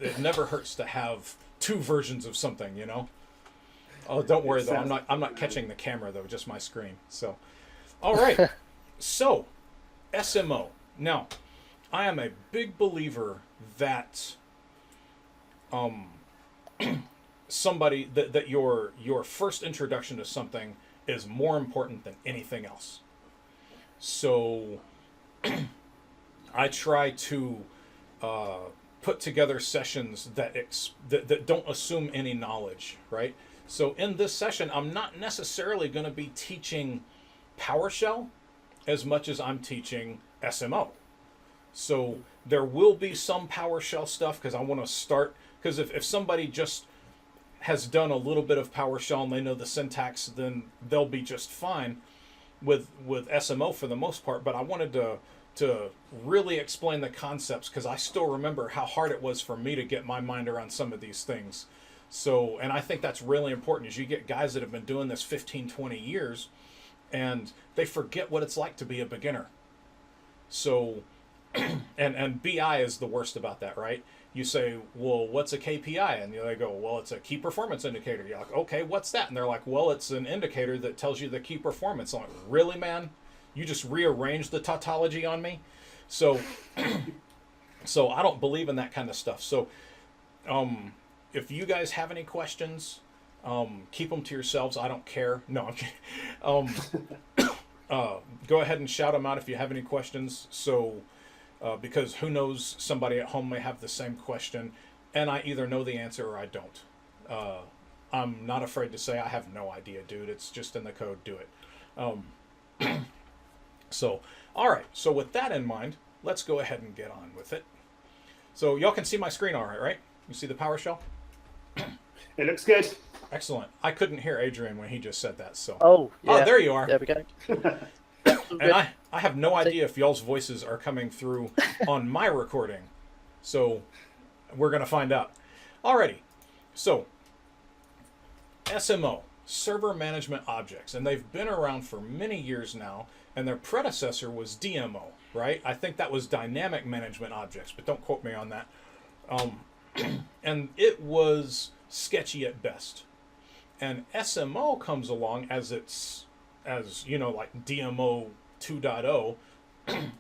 it never hurts to have two versions of something, you know. Oh, don't worry though. I'm not catching the camera though, just my screen. So, all right. So, SMO. Now, I am a big believer that somebody that your first introduction to something is more important than anything else. So I try to put together sessions that don't assume any knowledge, right? So in this session, I'm not necessarily going to be teaching PowerShell as much as I'm teaching SMO. So there will be some PowerShell stuff because I want to start, because if somebody just has done a little bit of PowerShell and they know the syntax, then they'll be just fine with SMO for the most part. But I wanted to really explain the concepts because I still remember how hard it was for me to get my mind around some of these things. So, and I think that's really important is you get guys that have been doing this 15, 20 years and they forget what it's like to be a beginner. So, and BI is the worst about that, right? You say, well, what's a KPI? And they go, well, it's a key performance indicator. You're like, okay, what's that? And they're like, well, it's an indicator that tells you the key performance. I'm like, really, man? You just rearranged the tautology on me? So, so I don't believe in that kind of stuff. So, if you guys have any questions, keep them to yourselves. I don't care. No, I'm kidding. Go ahead and shout them out if you have any questions. So, because who knows, somebody at home may have the same question, and I either know the answer or I don't. I'm not afraid to say I have no idea, dude. It's just in the code. Do it. So, all right. So with that in mind, let's go ahead and get on with it. So y'all can see my screen all right, right? You see the PowerShell? It looks good. Excellent. I couldn't hear Adrian when he just said that. So. Oh, yeah. Oh, there you are. There we go. And I have no idea if y'all's voices are coming through on my recording. So we're going to find out. Alrighty. So SMO, Server Management Objects. And they've been around for many years now. And their predecessor was DMO, right? I think that was Dynamic Management Objects, but don't quote me on that. And it was sketchy at best. And SMO comes along as you know, like DMO 2.0,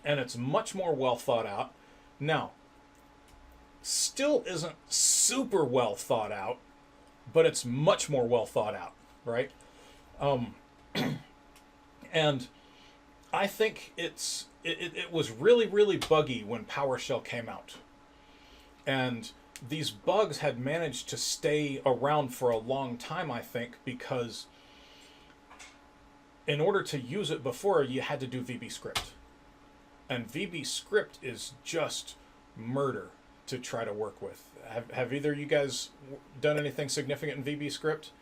and it's much more well thought out. Now, still isn't super well thought out, but it's much more well thought out, right? And I think it was really, really buggy when PowerShell came out. And these bugs had managed to stay around for a long time, I think, because in order to use it before, you had to do VB script. And VB script is just murder to try to work with. Have either of you guys done anything significant in VB script?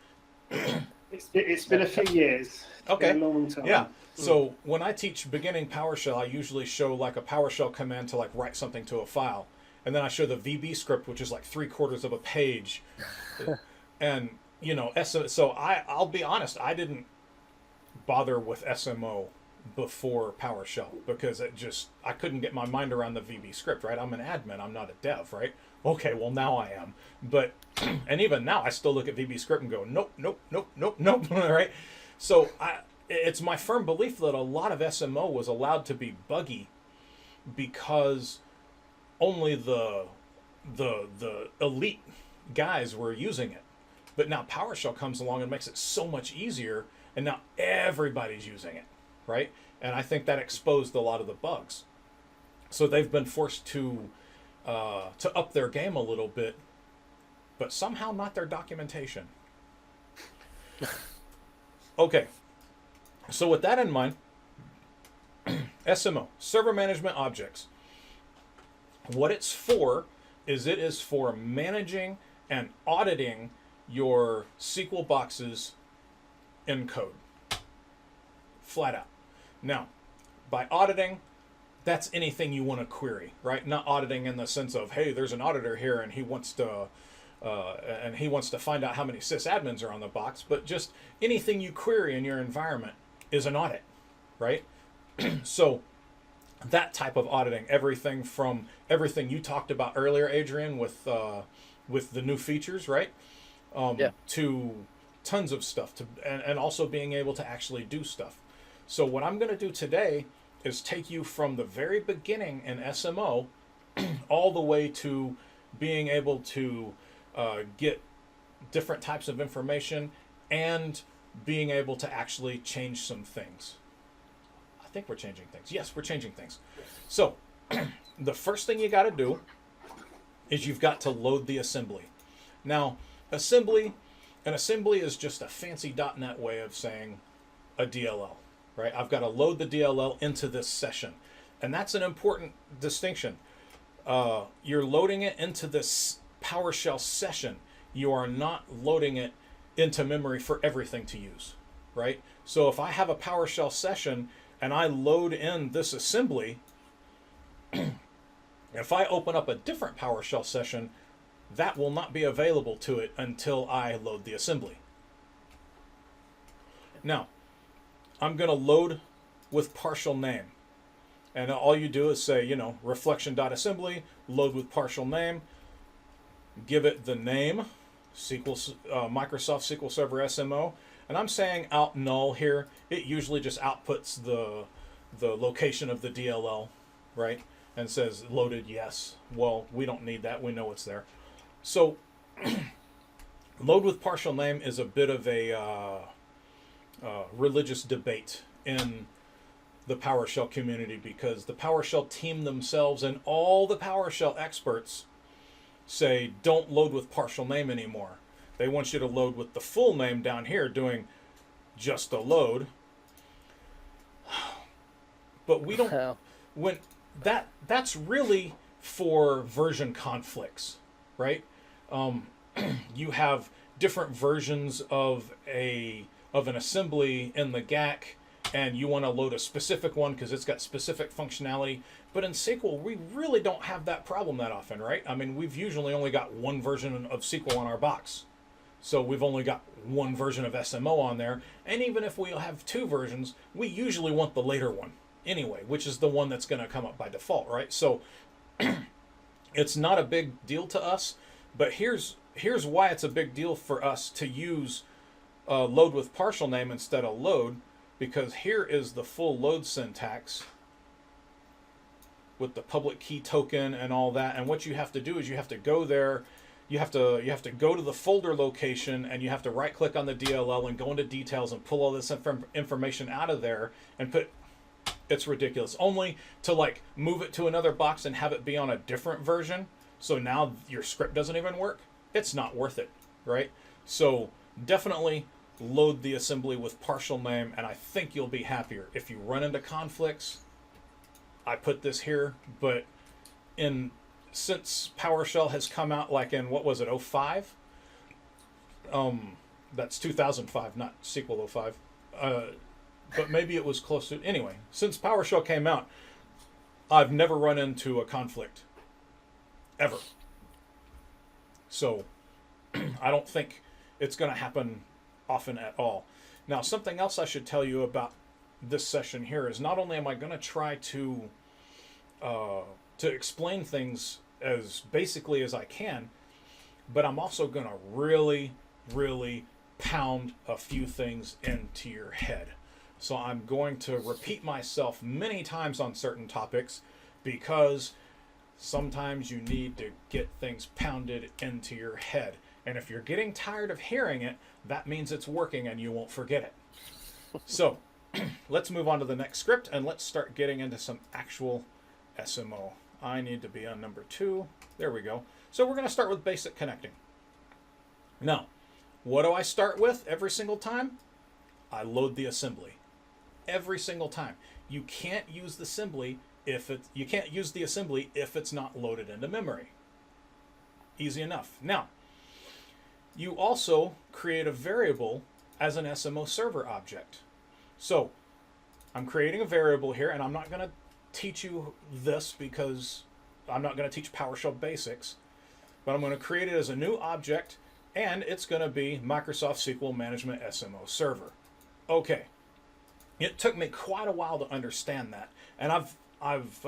It's been a few years. Okay. A long time. Yeah. So when I teach beginning PowerShell, I usually show like a PowerShell command to like write something to a file. And then I show the VB script, which is like 3/4 of a page. And, you know, so I'll be honest, I didn't bother with SMO before PowerShell because I couldn't get my mind around the VB script, right? I'm an admin, I'm not a dev, right? Okay, well now I am. But, and even now I still look at VB script and go, nope, nope, nope, nope, nope, right? So it's my firm belief that a lot of SMO was allowed to be buggy because only the elite guys were using it. But now PowerShell comes along and makes it so much easier, and now everybody's using it, right? And I think that exposed a lot of the bugs. So they've been forced to up their game a little bit, but somehow not their documentation. Okay, so with that in mind, SMO, Server Management Objects. What it's for is it is for managing and auditing your SQL boxes in code. Flat out. Now, by auditing, that's anything you want to query, right? Not auditing in the sense of, hey, there's an auditor here and he wants to find out how many sysadmins are on the box, but just anything you query in your environment is an audit, right? So that type of auditing, everything from everything you talked about earlier, Adrian, with the new features, right? Yeah. To tons of stuff, and also being able to actually do stuff. So what I'm going to do today is take you from the very beginning in SMO all the way to being able to get different types of information and being able to actually change some things. I think we're changing things. Yes, we're changing things. So the first thing you got to do is you've got to load the assembly. Now, an assembly is just a fancy .NET way of saying a DLL, right? I've got to load the DLL into this session. And that's an important distinction. You're loading it into this PowerShell session. You are not loading it into memory for everything to use, right? So if I have a PowerShell session and I load in this assembly, if I open up a different PowerShell session, that will not be available to it until I load the assembly. Now, I'm going to load with partial name. And all you do is say, reflection.assembly, load with partial name, give it the name, Microsoft SQL Server SMO. And I'm saying out null here. It usually just outputs the location of the DLL, right? And says loaded yes. Well, we don't need that. We know it's there. So load with partial name is a bit of a religious debate in the PowerShell community, because the PowerShell team themselves and all the PowerShell experts say don't load with partial name anymore. They want you to load with the full name down here, doing just a load. But we don't. When that's really for version conflicts, right? You have different versions of an assembly in the GAC, and you want to load a specific one because it's got specific functionality. But in SQL, we really don't have that problem that often, right? I mean, we've usually only got one version of SQL on our box. So we've only got one version of SMO on there. And even if we have two versions, we usually want the later one anyway, which is the one that's going to come up by default, right? So it's not a big deal to us. But here's why it's a big deal for us to use load with partial name instead of load, because here is the full load syntax with the public key token and all that. And what you have to do is you have to go there, you have to go to the folder location, and you have to right click on the DLL and go into details and pull all this information out of there and put. It's ridiculous. Only to move it to another box and have it be on a different version. So now your script doesn't even work. It's not worth it, right? So definitely load the assembly with partial name, and I think you'll be happier. If you run into conflicts, I put this here, but since PowerShell has come out in, what was it, 05? That's 2005, not SQL 05. But maybe it was close to, anyway, since PowerShell came out, I've never run into a conflict. Ever. So I don't think it's going to happen often at all. Now, something else I should tell you about this session here is not only am I going to try to explain things as basically as I can, but I'm also going to really, really pound a few things into your head. So I'm going to repeat myself many times on certain topics, because sometimes you need to get things pounded into your head. And if you're getting tired of hearing it, that means it's working and you won't forget it. So let's move on to the next script, and let's start getting into some actual SMO. I need to be on number 2. There we go. So we're going to start with basic connecting. Now, what do I start with every single time? I load the assembly. Every single time. You can't use the assembly if it's not loaded into memory. Easy enough. Now, you also create a variable as an SMO server object. So, I'm creating a variable here, and I'm not going to teach you this because I'm not going to teach PowerShell basics, but I'm going to create it as a new object, and it's going to be Microsoft SQL Management SMO Server. Okay. It took me quite a while to understand that, and I've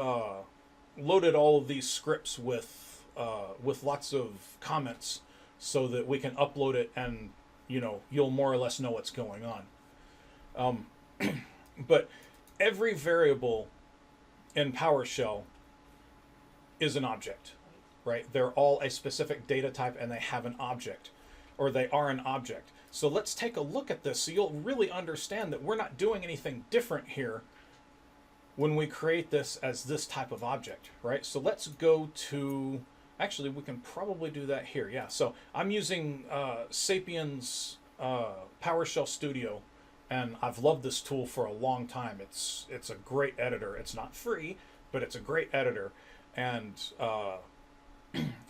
loaded all of these scripts with lots of comments so that we can upload it and you'll more or less know what's going on. But every variable in PowerShell is an object, right? They're all a specific data type and they have an object, or they are an object. So let's take a look at this so you'll really understand that we're not doing anything different here when we create this as this type of object, right? So let's go to, actually we can probably do that here, yeah. So I'm using Sapiens PowerShell Studio, and I've loved this tool for a long time. It's a great editor. It's not free, but it's a great editor, and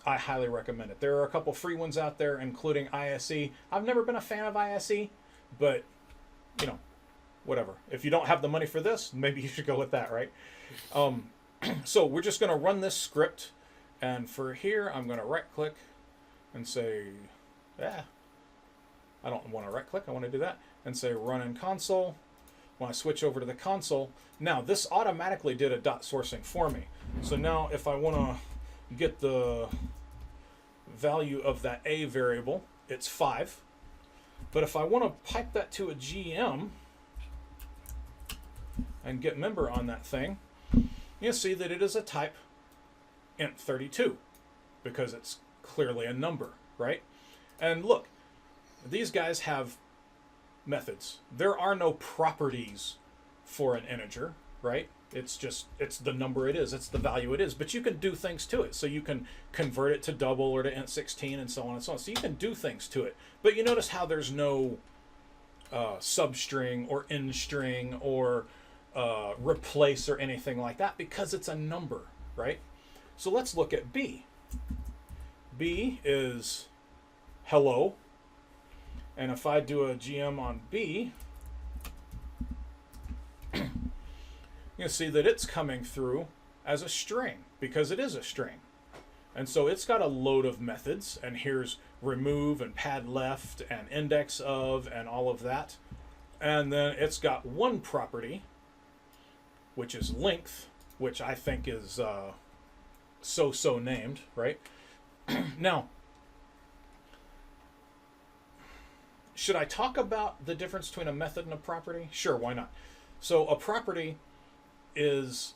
I highly recommend it. There are a couple free ones out there, including ISE. I've never been a fan of ISE, but whatever. If you don't have the money for this, maybe you should go with that, right? So we're just going to run this script, and for here, I'm going to right-click and say, I don't want to right-click. I want to do that and say Run in Console. When I switch over to the console, now this automatically did a dot sourcing for me. So now if I want to get the value of that A variable, it's 5. But if I want to pipe that to a GM and get member on that thing, you'll see that it is a type int32 because it's clearly a number, right? And look, these guys have methods. There are no properties for an integer, right? It's the number it is. It's the value it is. But you can do things to it. So you can convert it to double or to int16 and so on and so on. So you can do things to it. But you notice how there's no substring or end string or replace or anything like that because it's a number, right? So let's look at B. B is hello. And if I do a GM on B, you'll see that it's coming through as a string because it is a string. And so it's got a load of methods, and here's remove and pad left and index of and all of that. And then it's got one property, which is length, which I think is so named, right? Now, should I talk about the difference between a method and a property? Sure, why not? So a property is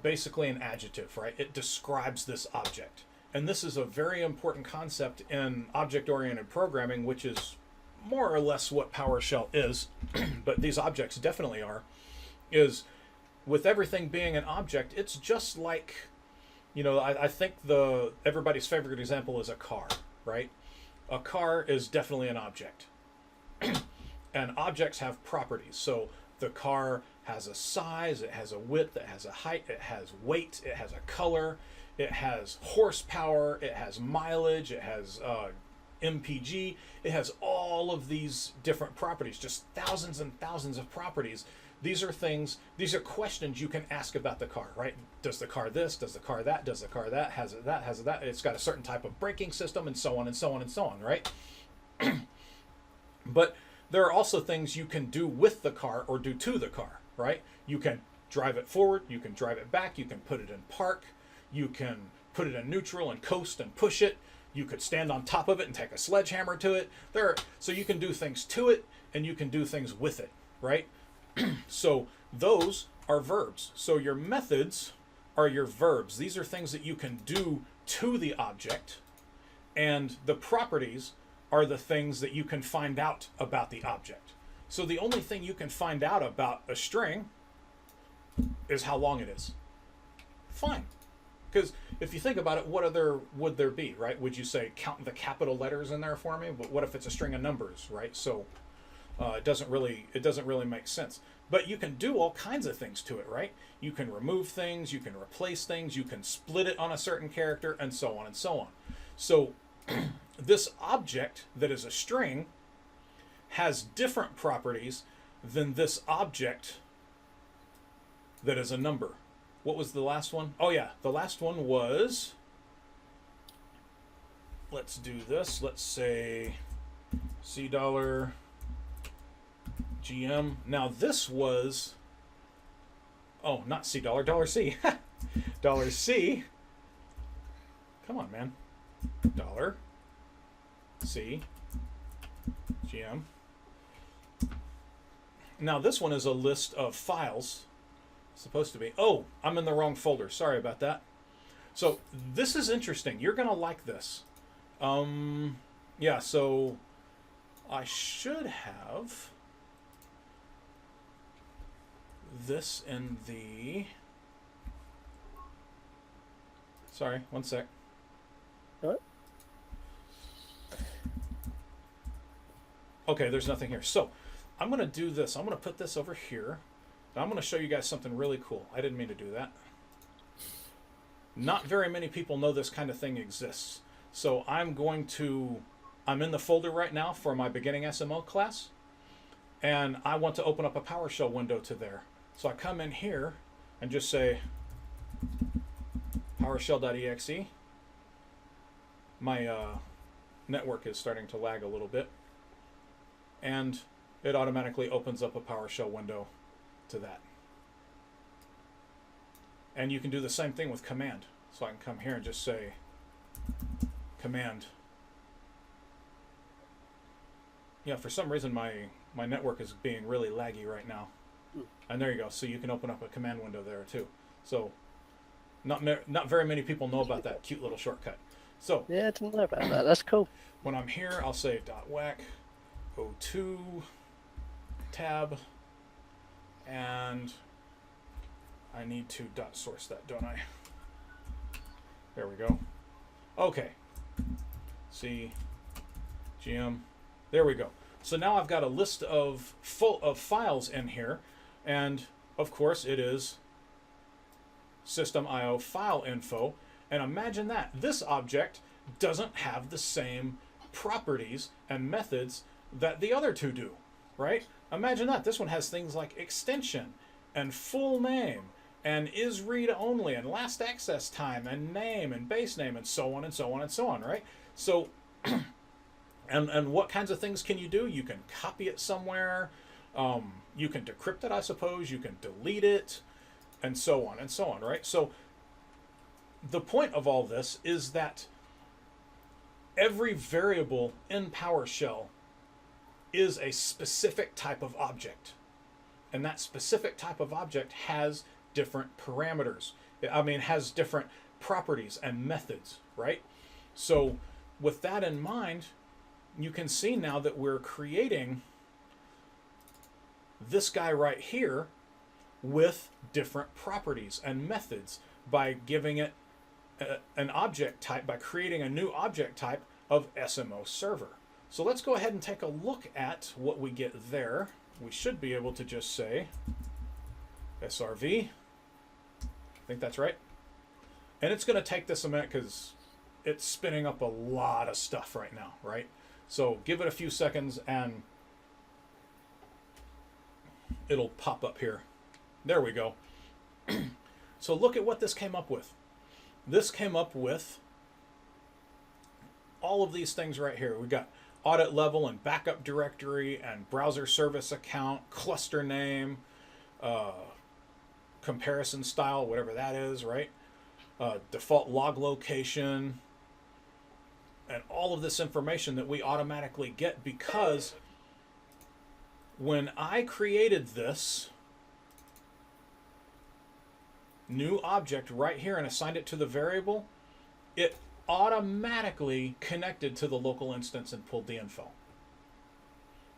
basically an adjective, right? It describes this object. And this is a very important concept in object-oriented programming, which is more or less what PowerShell is, but these objects definitely are, is with everything being an object, it's just like, I think everybody's favorite example is a car, right? A car is definitely an object. And objects have properties. So the car has a size, it has a width, it has a height, it has weight, it has a color, it has horsepower, it has mileage, it has MPG, it has all of these different properties, just thousands and thousands of properties. These are questions you can ask about the car, right? Does the car this, does the car that, does the car that, has it that, it's got a certain type of braking system, and so on and so on and so on, right? But there are also things you can do with the car or do to the car, right? You can drive it forward, you can drive it back, you can put it in park, you can put it in neutral and coast and push it, you could stand on top of it and take a sledgehammer to it. So you can do things to it and you can do things with it, right? So those are verbs. So your methods are your verbs. These are things that you can do to the object, and the properties are the things that you can find out about the object. So the only thing you can find out about a string is how long it is. Fine. Because if you think about it, what other would there be, right? Would you say count the capital letters in there for me? But what if it's a string of numbers, right? So it doesn't really make sense. But you can do all kinds of things to it, right? You can remove things, you can replace things, you can split it on a certain character, and so on and so on. So this object that is a string has different properties than this object that is a number. What was the last one? Oh yeah, the last one was, let's do this. Let's say $GM. Now this was Oh, not C dollar, dollar C. Dollar C. Come on, man. Dollar C GM. Now this one is a list of files. Supposed to be. Oh, I'm in the wrong folder. Sorry about that. So this is interesting. You're gonna like this. Yeah. So I should have this in the. Sorry, one sec. What? Okay, there's nothing here. So I'm going to do this. I'm going to put this over here. And I'm going to show you guys something really cool. I didn't mean to do that. Not very many people know this kind of thing exists. So I'm in the folder right now for my beginning SMO class. And I want to open up a PowerShell window to there. So I come in here and just say PowerShell.exe. My network is starting to lag a little bit. And it automatically opens up a PowerShell window to that. And you can do the same thing with command. So I can come here and just say command. Yeah, for some reason my network is being really laggy right now. And there you go. So you can open up a command window there too. So not very many people know about that cute little shortcut. So Yeah, I didn't know about that. That's cool. when I'm here, I'll say .whack O2 tab, and I need to .source that, don't I? There we go. Okay. C GM. There we go. So now I've got a list of files in here, and of course it is system.io file info. And imagine that this object doesn't have the same properties and methods that the other two do, right? Imagine that. This one has things like extension and full name and is read only and last access time and name and base name and so on and so on and so on, right? So, and what kinds of things can you do? You can copy it somewhere. You can decrypt it, I suppose. You can delete it and so on, right? So the point of all this is that every variable in PowerShell is a specific type of object. And that specific type of object has different parameters. Has different properties and methods, right? So with that in mind, you can see now that we're creating this guy right here with different properties and methods by giving it an object type, by creating a new object type of SMO server. So let's go ahead and take a look at what we get there. We should be able to just say SRV. I think that's right. And it's going to take this a minute because it's spinning up a lot of stuff right now, right? So give it a few seconds and it'll pop up here. There we go. So look at what this came up with. This came up with all of these things right here. We got audit level and backup directory and browser service account, cluster name, comparison style, whatever that is, right? Default log location, and all of this information that we automatically get because when I created this new object right here and assigned it to the variable, it automatically connected to the local instance and pulled the info.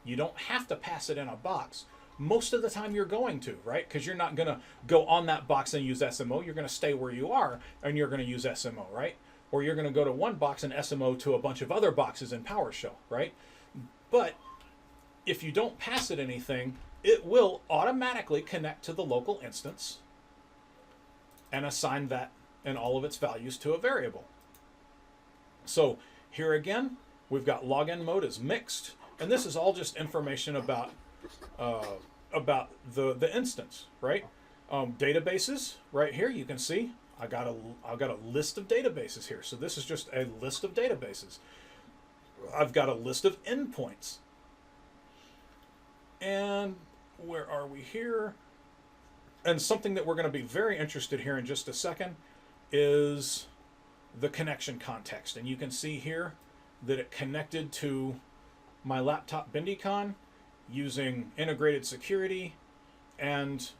You don't have to pass it in a box. Most of the time you're going to, right? Because you're not going to go on that box and use SMO. You're going to stay where you are and you're going to use SMO, right? Or you're going to go to one box and SMO to a bunch of other boxes in PowerShell, right? But if you don't pass it anything, it will automatically connect to the local instance and assign that and all of its values to a variable. So here again, we've got login mode is mixed, and this is all just information about the instance, right? Databases right here, you can see I've got a list of databases here. So this is just a list of databases. I've got a list of endpoints. And where are we here? And something that we're going to be very interested here in just a second is the connection context. And you can see here that it connected to my laptop BindyCon using integrated security and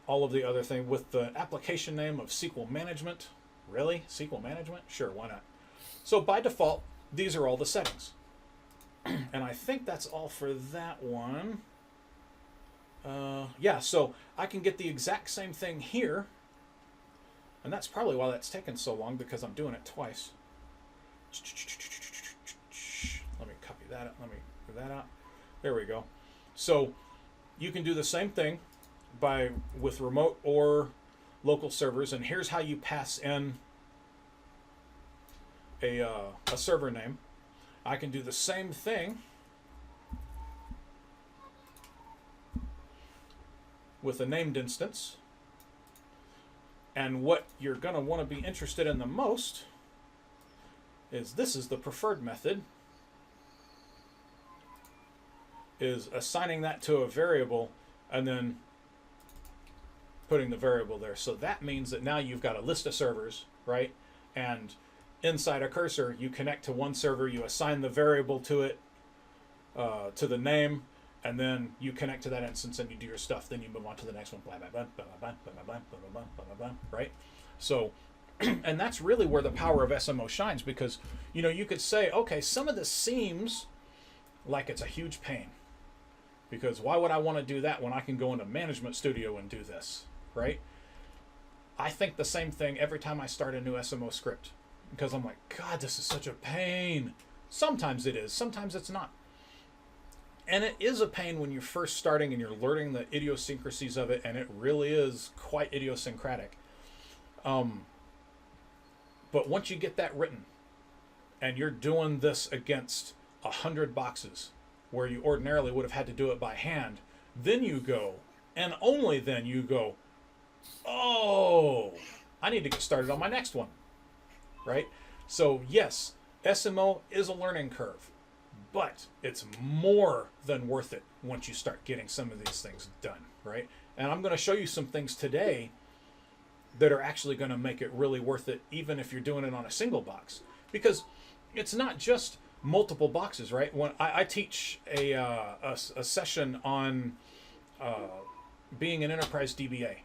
all of the other things with the application name of SQL Management. Really? SQL Management? Sure, why not? So by default, these are all the settings. And I think that's all for that one. Yeah, so I can get the exact same thing here. And that's probably why that's taken so long, because I'm doing it twice. Let me copy that up. Let me do that out. There we go. So you can do the same thing with remote or local servers, and here's how you pass in a server name. I can do the same thing with a named instance. And what you're going to want to be interested in the most is this is the preferred method, is assigning that to a variable and then putting the variable there. So that means that now you've got a list of servers, right? And inside a cursor, you connect to one server, you assign the variable to it, to the name, and then you connect to that instance and you do your stuff. Then you move on to the next one, blah, blah, blah, blah, blah, blah, blah, blah, blah, blah, blah, blah, blah, right? So, and that's really where the power of SMO shines, because, you know, you could say, okay, some of this seems like it's a huge pain, because why would I want to do that when I can go into Management Studio and do this, right? I think the same thing every time I start a new SMO script, because I'm like, God, this is such a pain. Sometimes it is, sometimes it's not. And it is a pain when you're first starting and you're learning the idiosyncrasies of it, and it really is quite idiosyncratic. But once you get that written, and you're doing this against 100 boxes, where you ordinarily would have had to do it by hand, then you go, and only then you go, oh, I need to get started on my next one, right? So yes, SMO is a learning curve, but it's more than worth it once you start getting some of these things done, right? And I'm going to show you some things today that are actually going to make it really worth it, even if you're doing it on a single box. Because it's not just multiple boxes, right? When I teach a session on being an enterprise DBA.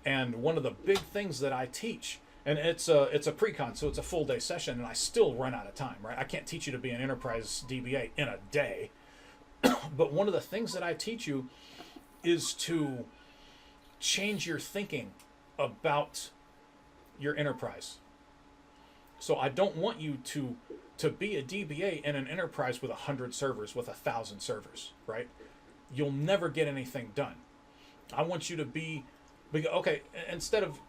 And one of the big things that I teach, and it's a pre-con, so it's a full day session, and I still run out of time, right? I can't teach you to be an enterprise DBA in a day. But one of the things that I teach you is to change your thinking about your enterprise. So I don't want you to be a DBA in an enterprise with 100 servers, with 1,000 servers, right? You'll never get anything done. I want you to be okay, instead of,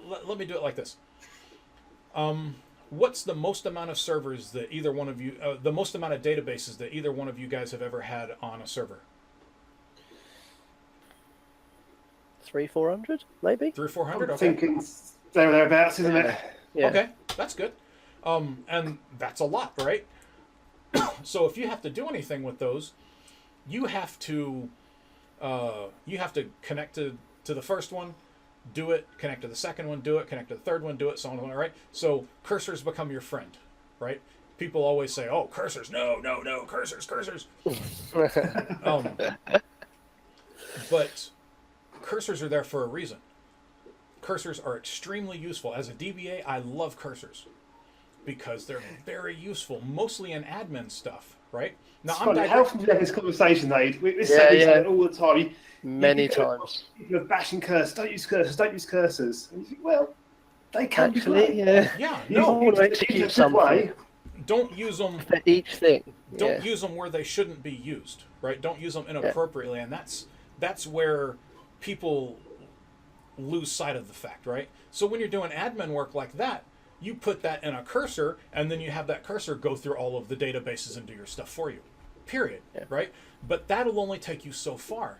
let me do it like this. What's the most amount of servers that either one of you, the most amount of databases that either one of you guys have ever had on a server? 300-400, maybe? 300-400, I'm okay. thinking there or thereabouts, isn't it? Yeah. Okay, that's good. And that's a lot, right? So if you have to do anything with those, you have to connect to the first one, do it, connect to the second one, do it, connect to the third one, do it, so on and on, right? So cursors become your friend, right? People always say, oh, cursors, no, cursors. But cursors are there for a reason. Cursors are extremely useful. As a DBA, I love cursors because they're very useful, mostly in admin stuff, right? Now, How often do you have this conversation, Aid? We say it all the time. Many times. People are bashing cursors. Don't use cursors. And you think, well, they can Actually, be great. yeah. Yeah, You no, want to execute something don't use them. for each thing. Don't use them where they shouldn't be used, right? Don't use them inappropriately, and that's where people lose sight of the fact, right? So when you're doing admin work like that, you put that in a cursor, and then you have that cursor go through all of the databases and do your stuff for you, period, right? But that'll only take you so far.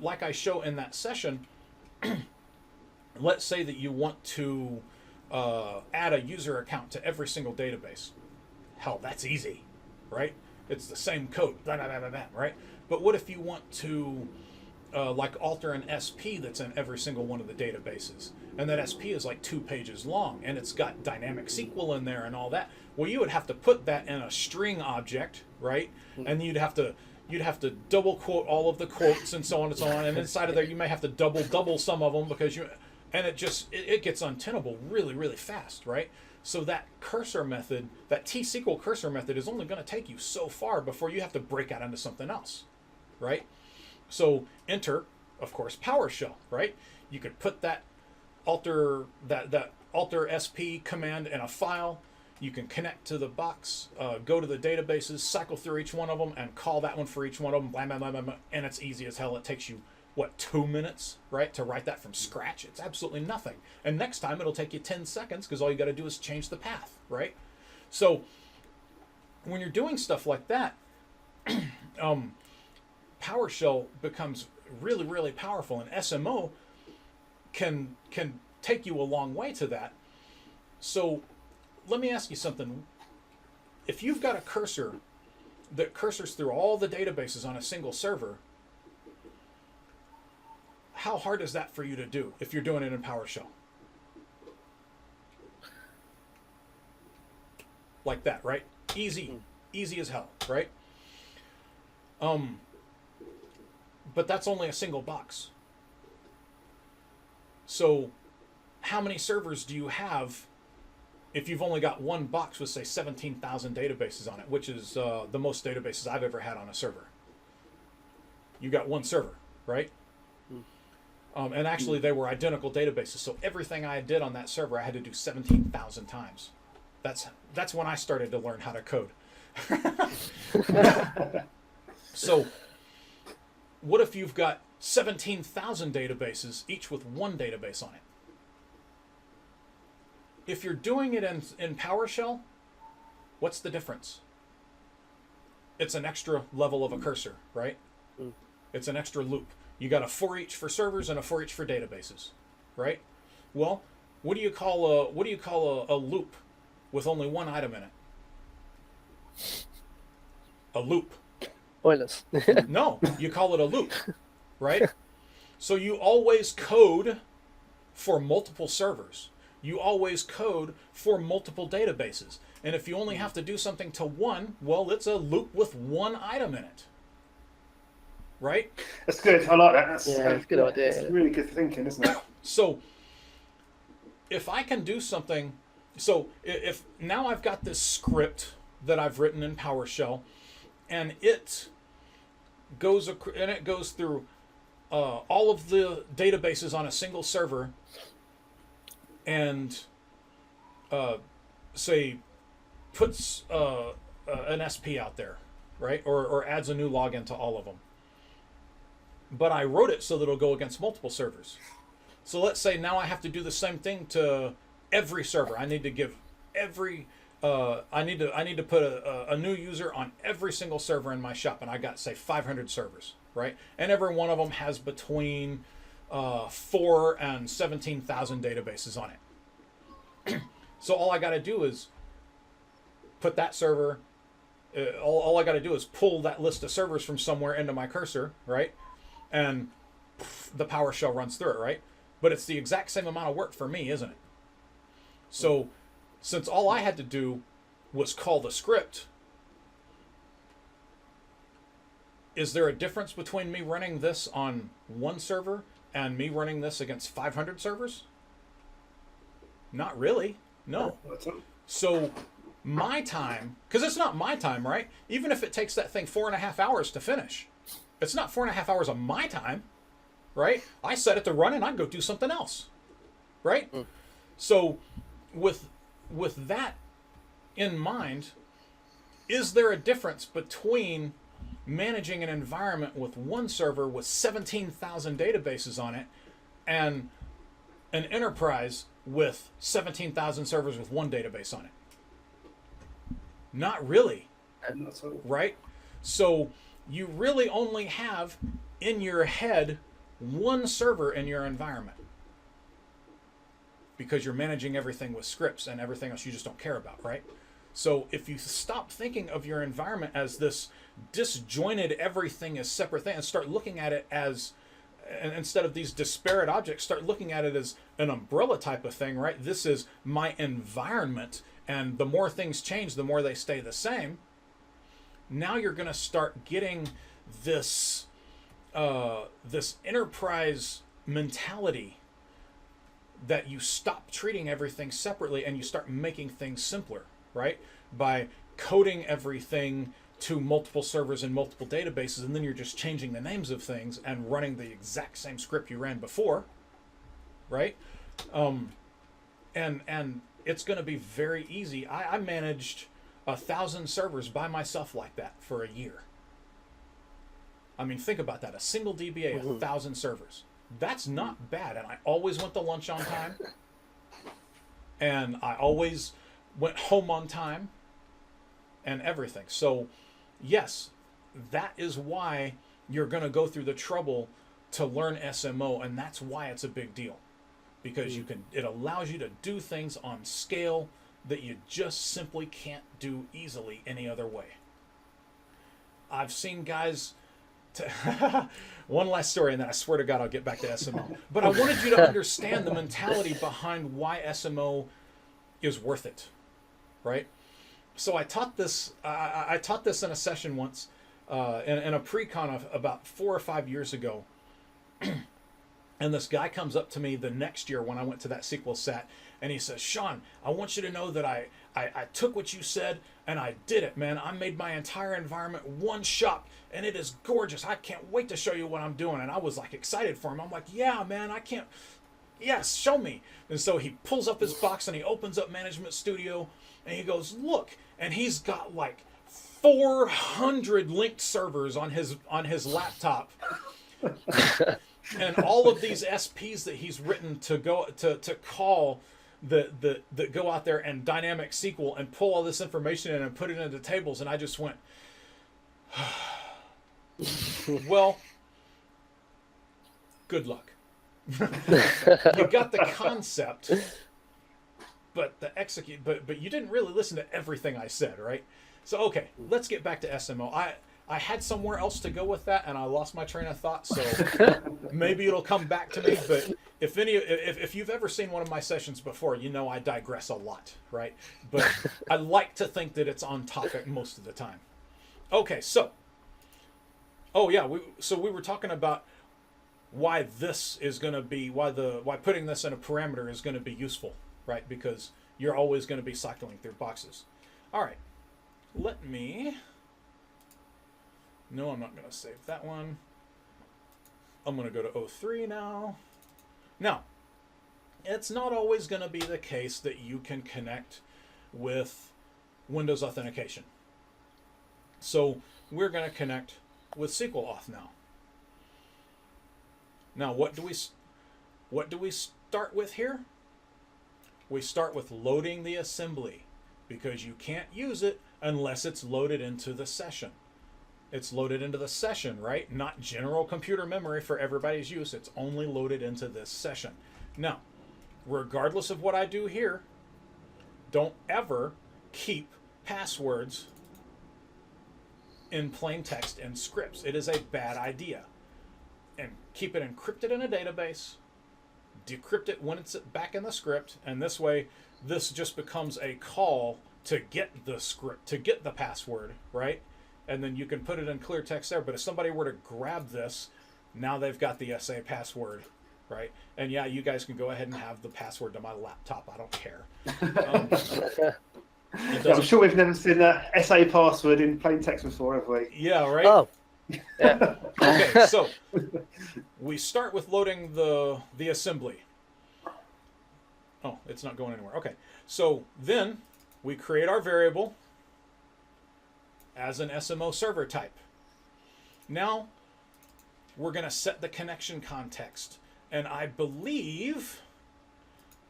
Like I show in that session, let's say that you want to add a user account to every single database. Hell, that's easy, right? It's the same code, blah, blah, blah, blah, blah, right? But what if you want to like alter an SP that's in every single one of the databases. And that SP is like 2 pages long, and it's got dynamic SQL in there and all that. Well, you would have to put that in a string object, right? And you'd have to double quote all of the quotes and so on and so on. And inside of there, you may have to double some of them because and it gets untenable really, really fast, right? So that cursor method, that T-SQL cursor method, is only going to take you so far before you have to break out into something else, right? So enter, of course, PowerShell, right? You could put that alter SP command in a file. You can connect to the box, go to the databases, cycle through each one of them, and call that one for each one of them, blah, blah, blah, blah, blah, and it's easy as hell. It takes you, 2 minutes, right, to write that from scratch? It's absolutely nothing. And next time it'll take you 10 seconds because all you got to do is change the path, right? So when you're doing stuff like that, PowerShell becomes really, really powerful, and SMO can take you a long way to that. So let me ask you something. If you've got a cursor that cursors through all the databases on a single server, how hard is that for you to do if you're doing it in PowerShell? Like that, right? Easy as hell, right? But that's only a single box. So how many servers do you have if you've only got one box with, say, 17,000 databases on it, which is the most databases I've ever had on a server? You got one server, right? And actually, they were identical databases. So everything I did on that server, I had to do 17,000 times. That's when I started to learn how to code. So what if you've got 17,000 databases, each with one database on it? If you're doing it in PowerShell, what's the difference? It's an extra level of a cursor, right? It's an extra loop. You got a for each for servers and a for each for databases, right? Well, what do you call a loop with only one item in it? A loop. Pointless. No, you call it a loop, right? So you always code for multiple servers. You always code for multiple databases. And if you only have to do something to one, well, it's a loop with one item in it. Right? That's good. I like that. That's a good idea. It's really good thinking, isn't it? So if I can do something, so if now I've got this script that I've written in PowerShell, and it goes through all of the databases on a single server, and say puts an SP out there, right? Or adds a new login to all of them. But I wrote it so that it'll go against multiple servers. So let's say now I have to do the same thing to every server. I need to give every I need to put a new user on every single server in my shop, and I got, say, 500 servers, right? And every one of them has between 4 and 17,000 databases on it. So all I got to do is put that server. All I got to do is pull that list of servers from somewhere into my cursor, right? And the PowerShell runs through it, right? But it's the exact same amount of work for me, isn't it? So since all I had to do was call the script, is there a difference between me running this on one server and me running this against 500 servers? Not really. No. So my time, because it's not my time, right? Even if it takes that thing 4.5 hours to finish, it's not 4.5 hours of my time, right? I set it to run and I go do something else, right? So with that in mind, is there a difference between managing an environment with one server with 17,000 databases on it and an enterprise with 17,000 servers with one database on it? Not really, right? So you really only have in your head one server in your environment because you're managing everything with scripts and everything else you just don't care about, right? So if you stop thinking of your environment as this disjointed everything as separate thing and start looking at it as and instead of these disparate objects, start looking at it as an umbrella type of thing, right? This is my environment, and the more things change, the more they stay the same. Now you're going to start getting this this enterprise mentality that you stop treating everything separately and you start making things simpler, right? By coding everything to multiple servers and multiple databases, and then you're just changing the names of things and running the exact same script you ran before, right? And it's going to be very easy. I managed 1,000 servers by myself like that for a year. I mean, think about that. A single DBA, 1,000 servers. That's not bad. And I always went to lunch on time. And I always went home on time and everything. So, yes, that is why you're going to go through the trouble to learn SMO. And that's why it's a big deal. Because it allows you to do things on scale that you just simply can't do easily any other way. I've seen guys... One last story, and then I swear to God I'll get back to SMO. But I wanted you to understand the mentality behind why SMO is worth it, right? So I taught this. I taught this in a session once, in a pre-con of about 4 or 5 years ago. And this guy comes up to me the next year when I went to that SQL Sat, and he says, "Sean, I want you to know that I took what you said and I did it, man. I made my entire environment one shop, and it is gorgeous. I can't wait to show you what I'm doing." And I was like excited for him. I'm like, "Yeah, man, I can't. Yes, show me." And so he pulls up his box and he opens up Management Studio and he goes, "Look," and he's got like 400 linked servers on his laptop. And all of these SPs that he's written to go to call that go out there and dynamic SQL and pull all this information in and put it into tables, and I just went, well, good luck. You got the concept, but but you didn't really listen to everything I said, right? So okay, let's get back to SMO. I had somewhere else to go with that, and I lost my train of thought. So maybe it'll come back to me. But if you've ever seen one of my sessions before, you know I digress a lot, right? But I like to think that it's on topic most of the time. Okay, so we were talking about why this is going to be why putting this in a parameter is going to be useful, right? Because you're always going to be cycling through boxes. All right, let me. No, I'm not going to save that one. I'm going to go to O3 now. Now, it's not always going to be the case that you can connect with Windows authentication. So we're going to connect with SQL Auth now. Now, what do we start with here? We start with loading the assembly, because you can't use it unless it's loaded into the session. It's loaded into the session, right? Not general computer memory for everybody's use. It's only loaded into this session. Now, regardless of what I do here, don't ever keep passwords in plain text in scripts. It is a bad idea. And keep it encrypted in a database, decrypt it when it's back in the script, and this way, this just becomes a call to get the script, to get the password, right? And then you can put it in clear text there. But if somebody were to grab this, now they've got the SA password, right? And yeah, you guys can go ahead and have the password to my laptop. I don't care. I'm sure we've never seen a SA password in plain text before, have we? Yeah, right? Oh, yeah. Okay, so we start with loading the assembly. Oh, it's not going anywhere. Okay, so then we create our variable as an SMO server type. Now we're going to set the connection context. And I believe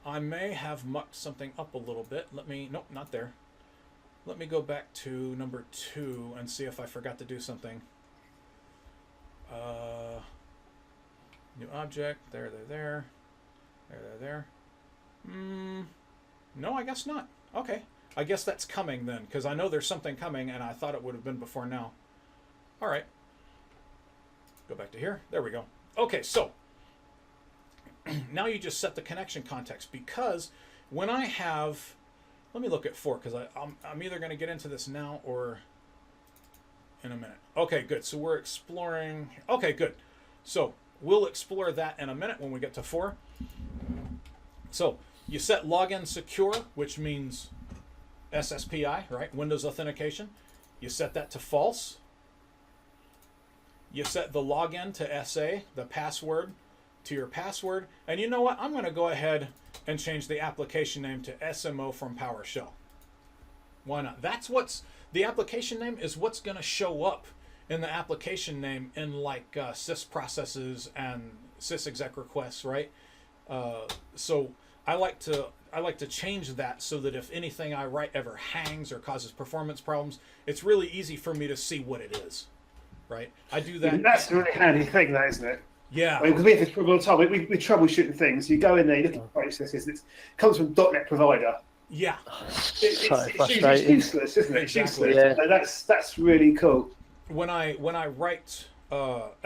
I may have mucked something up a little bit. Nope, not there. Let me go back to number 2 and see if I forgot to do something. New object, there. No, I guess not. Okay. I guess that's coming then, because I know there's something coming, and I thought it would have been before now. All right. Go back to here. There we go. Okay, so now you just set the connection context, because when I have, let me look at 4, because I'm either going to get into this now or in a minute. Okay, good. So we're exploring. Okay, good. So we'll explore that in a minute when we get to 4. So you set login secure, which means SSPI, right? Windows authentication. You set that to false. You set the login to SA, the password to your password. And you know what? I'm going to go ahead and change the application name to SMO from PowerShell. Why not? That's what's, the application name is what's going to show up in the application name in like sys processes and sys exec requests, right? So I like to change that so that if anything I write ever hangs or causes performance problems, it's really easy for me to see what it is, right? I do that. That's a really handy thing, that, isn't it? Yeah. I mean, because we have this problem all the time. We troubleshooting things. You go in there, you look at processes. It comes from .NET Provider. Yeah. It's frustrating. useless, isn't it? It's Exactly. useless. Yeah. So that's really cool. When I write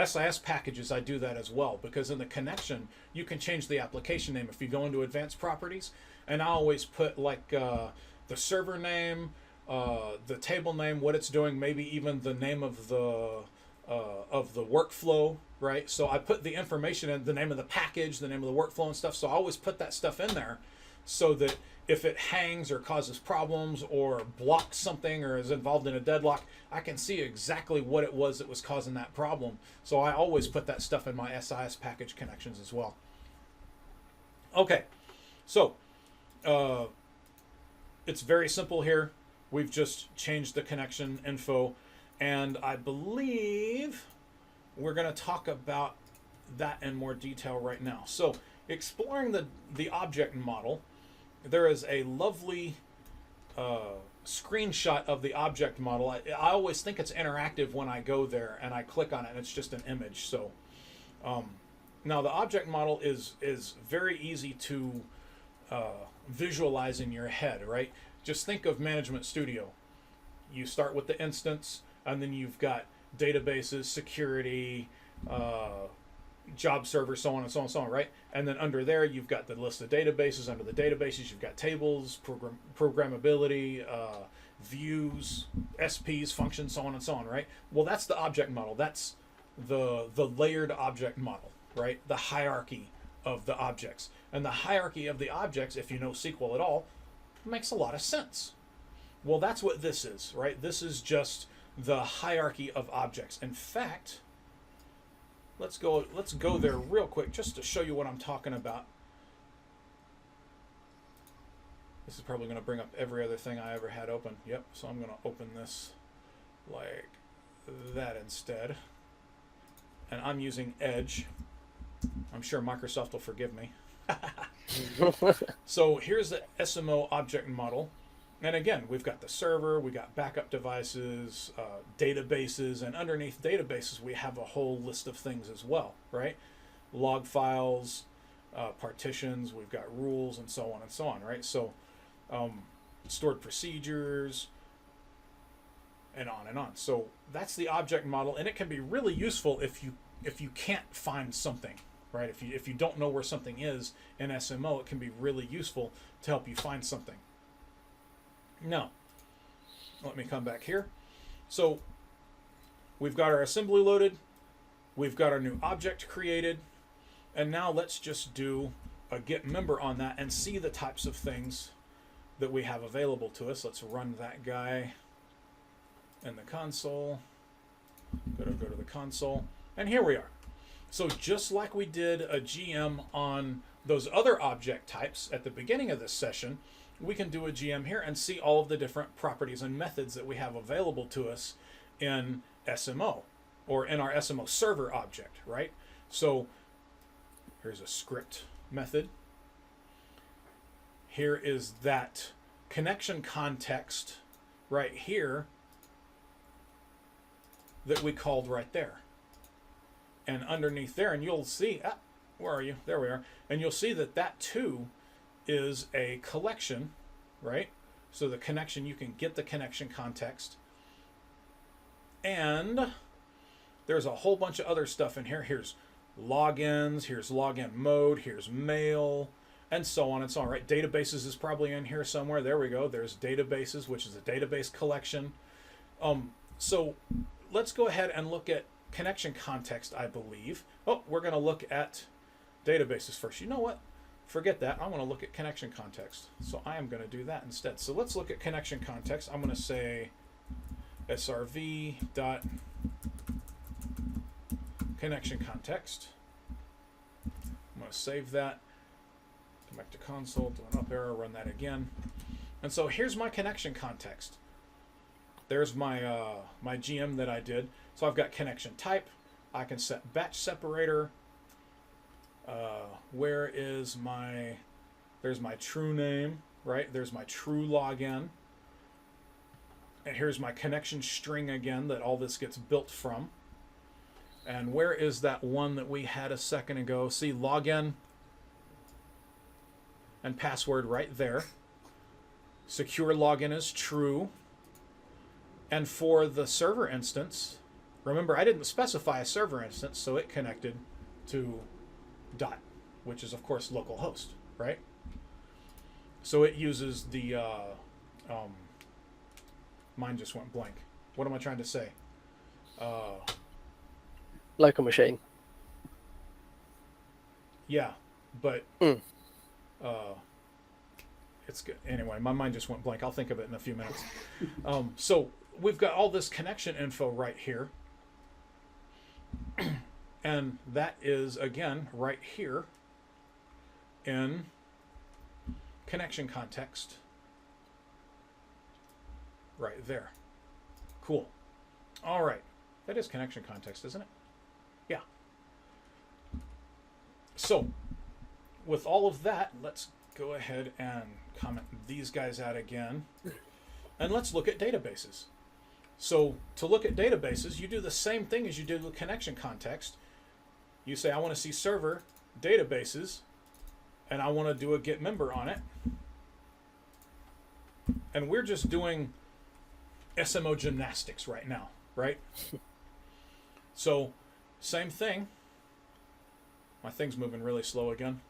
SIS packages, I do that as well, because in the connection you can change the application name if you go into advanced properties, and I always put like the server name, the table name, what it's doing, maybe even the name of the workflow, right? So I put the information in, the name of the package, the name of the workflow and stuff. So I always put that stuff in there so that if it hangs or causes problems or blocks something or is involved in a deadlock, I can see exactly what it was that was causing that problem. So I always put that stuff in my SIS package connections as well. Okay, so it's very simple here. We've just changed the connection info, and I believe we're going to talk about that in more detail right now. So exploring the object model, there is a lovely screenshot of the object model. I always think it's interactive when I go there and I click on it and it's just an image. So now the object model is very easy to visualize in your head, right? Just think of Management Studio. You start with the instance, and then you've got databases, security, job server, so on and so on and so on, right? And then under there, you've got the list of databases. Under the databases, you've got tables, programmability, views, SPs, functions, so on and so on, right? Well, that's the object model. That's the layered object model, right? The hierarchy of the objects. And the hierarchy of the objects, if you know SQL at all, makes a lot of sense. Well, that's what this is, right? This is just the hierarchy of objects. In fact, let's go there real quick just to show you what I'm talking about. This is probably going to bring up every other thing I ever had open. Yep, so I'm going to open this like that instead. And I'm using Edge. I'm sure Microsoft will forgive me. So here's the SMO object model. And again, we've got the server, we got backup devices, databases, and underneath databases we have a whole list of things as well, right? Log files, partitions, we've got rules, and so on, right? So stored procedures, and on and on. So that's the object model, and it can be really useful if you can't find something, right? If you don't know where something is in SMO, it can be really useful to help you find something. Now, let me come back here. So we've got our assembly loaded, we've got our new object created, and now let's just do a get member on that and see the types of things that we have available to us. Let's run that guy in the console. Go to the console, and here we are. So just like we did a GM on those other object types at the beginning of this session, we can do a GM here and see all of the different properties and methods that we have available to us in SMO, or in our SMO server object, right? So here's a script method. Here is that connection context right here that we called right there. And underneath there, and you'll see, where are you? There we are. And you'll see that that too is a collection, right? So the connection, you can get the connection context. And there's a whole bunch of other stuff in here. Here's logins, here's login mode, here's mail, and so on and so on, right? Databases is probably in here somewhere. There we go. There's databases, which is a database collection. So let's go ahead and look at connection context, I believe. Oh, we're going to look at databases first. You know what? Forget that. I want to look at connection context. So I am going to do that instead. So let's look at connection context. I'm going to say srv dot connection context. I'm going to save that. Come back to console, do an up arrow, run that again. And so here's my connection context. There's my my GM that I did. So I've got connection type. I can set batch separator. Where is my, there's my true name, right? There's my true login. And here's my connection string again that all this gets built from. And where is that one that we had a second ago? See, login and password right there. Secure login is true. And for the server instance, remember I didn't specify a server instance, so it connected to dot, which is of course localhost, right? So it uses the mine just went blank. What am I trying to say? Local machine. Yeah, but it's good. Anyway, my mind just went blank. I'll think of it in a few minutes. So we've got all this connection info right here. And that is, again, right here in connection context. Right there. Cool. All right. That is connection context, isn't it? Yeah. So, with all of that, let's go ahead and comment these guys out again. And let's look at databases. So, to look at databases, you do the same thing as you did with connection context. You say, I want to see server databases, and I want to do a get member on it. And we're just doing SMO gymnastics right now, right? So, same thing. My thing's moving really slow again.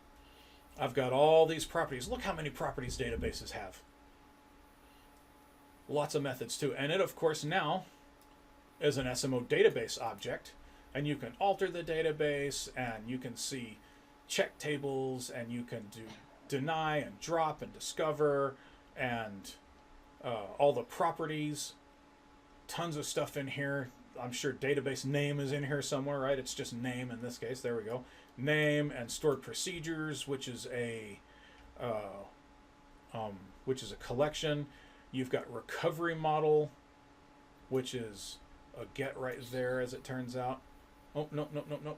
I've got all these properties. Look how many properties databases have. Lots of methods too. And it, of course, now is an SMO database object. And you can alter the database, and you can see check tables, and you can do deny and drop and discover, and all the properties. Tons of stuff in here. I'm sure database name is in here somewhere, right? It's just name in this case. There we go. Name and stored procedures, which is a collection. You've got recovery model, which is a get right there, as it turns out. Oh, no.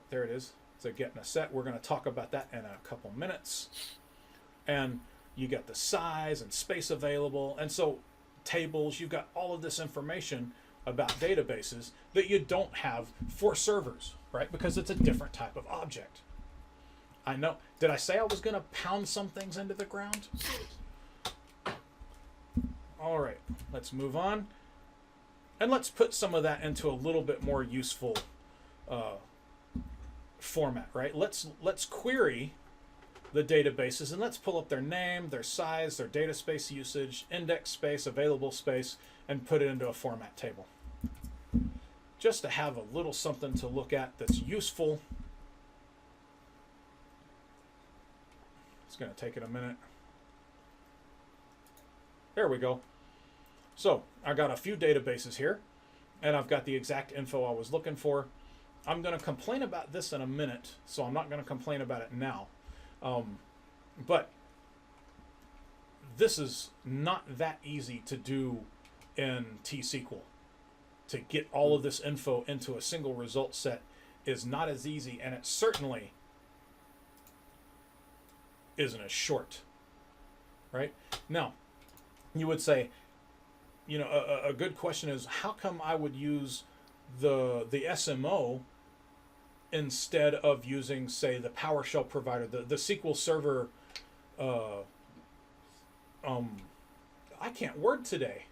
There it is. It's a get and a set. We're going to talk about that in a couple minutes. And you got the size and space available. And so tables, you've got all of this information about databases that you don't have for servers, right? Because it's a different type of object. I know. Did I say I was going to pound some things into the ground? All right, let's move on. And let's put some of that into a little bit more useful format, right? Let's query the databases, and let's pull up their name, their size, their data space usage, index space, available space, and put it into a format table. Just to have a little something to look at that's useful. It's going to take it a minute. There we go. So I got a few databases here, and I've got the exact info I was looking for. I'm going to complain about this in a minute, so I'm not going to complain about it now. But this is not that easy to do in T-SQL. To get all of this info into a single result set is not as easy, and it certainly isn't as short, right? Now, you would say, you know, a good question is, how come I would use the SMO instead of using, say, the PowerShell provider, the SQL Server, I can't word today.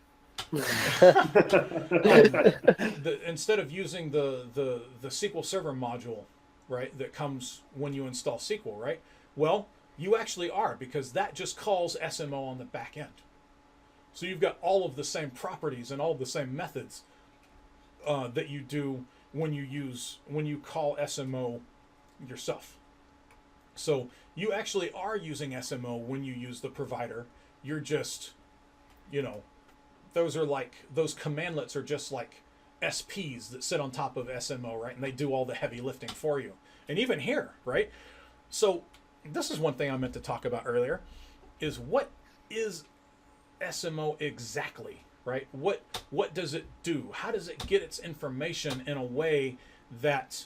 Instead of using the SQL Server module right, that comes when you install SQL, right? Well, you actually are, because that just calls SMO on the back end. So you've got all of the same properties and all of the same methods that you do when you call SMO yourself. So you actually are using SMO when you use the provider. You're just, those commandlets are just like SPs that sit on top of SMO, right? And they do all the heavy lifting for you. And even here, right? So this is one thing I meant to talk about earlier, is what is SMO exactly, right? What does it do? How does it get its information in a way that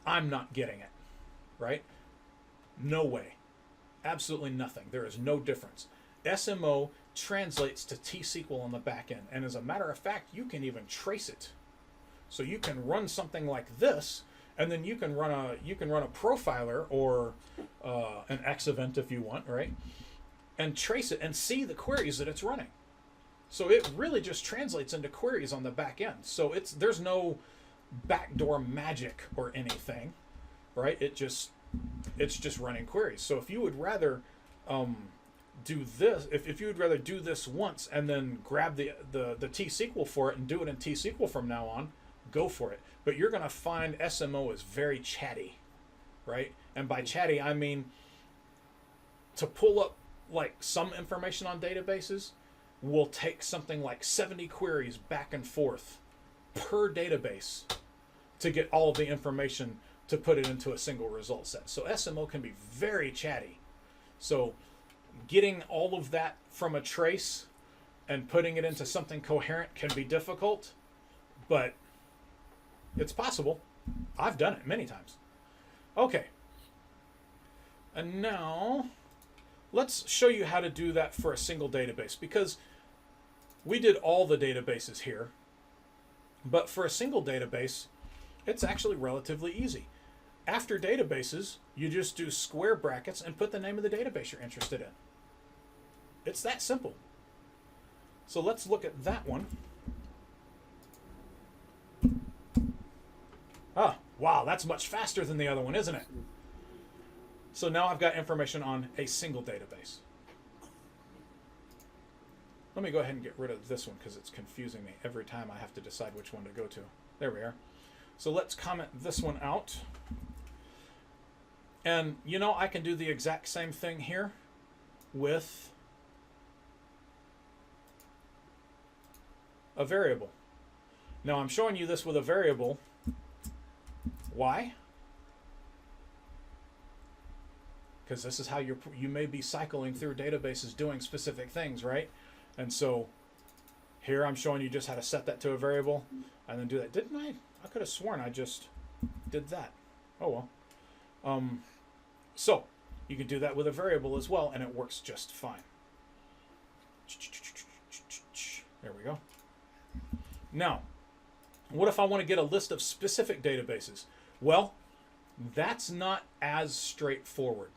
I'm not getting it, right? No way. Absolutely nothing. There is no difference. SMO translates to T-SQL on the back end, and as a matter of fact, you can even trace it. So you can run something like this, and then you can run a profiler or an X event if you want, right? And trace it and see the queries that it's running. So it really just translates into queries on the back end. So there's no backdoor magic or anything, right? It's just running queries. So if you would rather do this, if you would rather do this once and then grab the T-SQL for it and do it in T-SQL from now on, go for it. But you're going to find SMO is very chatty, right? And by chatty, I mean to pull up like some information on databases will take something like 70 queries back and forth per database to get all of the information to put it into a single result set. So SMO can be very chatty. So getting all of that from a trace and putting it into something coherent can be difficult, but it's possible. I've done it many times. Okay. And now let's show you how to do that for a single database, because we did all the databases here, but for a single database, it's actually relatively easy. After databases, you just do square brackets and put the name of the database you're interested in. It's that simple. So let's look at that one. Ah, wow, that's much faster than the other one, isn't it? So now I've got information on a single database. Let me go ahead and get rid of this one because it's confusing me every time I have to decide which one to go to. There we are. So let's comment this one out. And I can do the exact same thing here with a variable. Now I'm showing you this with a variable. Why? Because this is how you may be cycling through databases doing specific things, right? And so here I'm showing you just how to set that to a variable and then do that. Didn't I? I could have sworn I just did that. Oh well. So you can do that with a variable as well, and it works just fine. There we go. Now, what if I want to get a list of specific databases? Well, that's not as straightforward.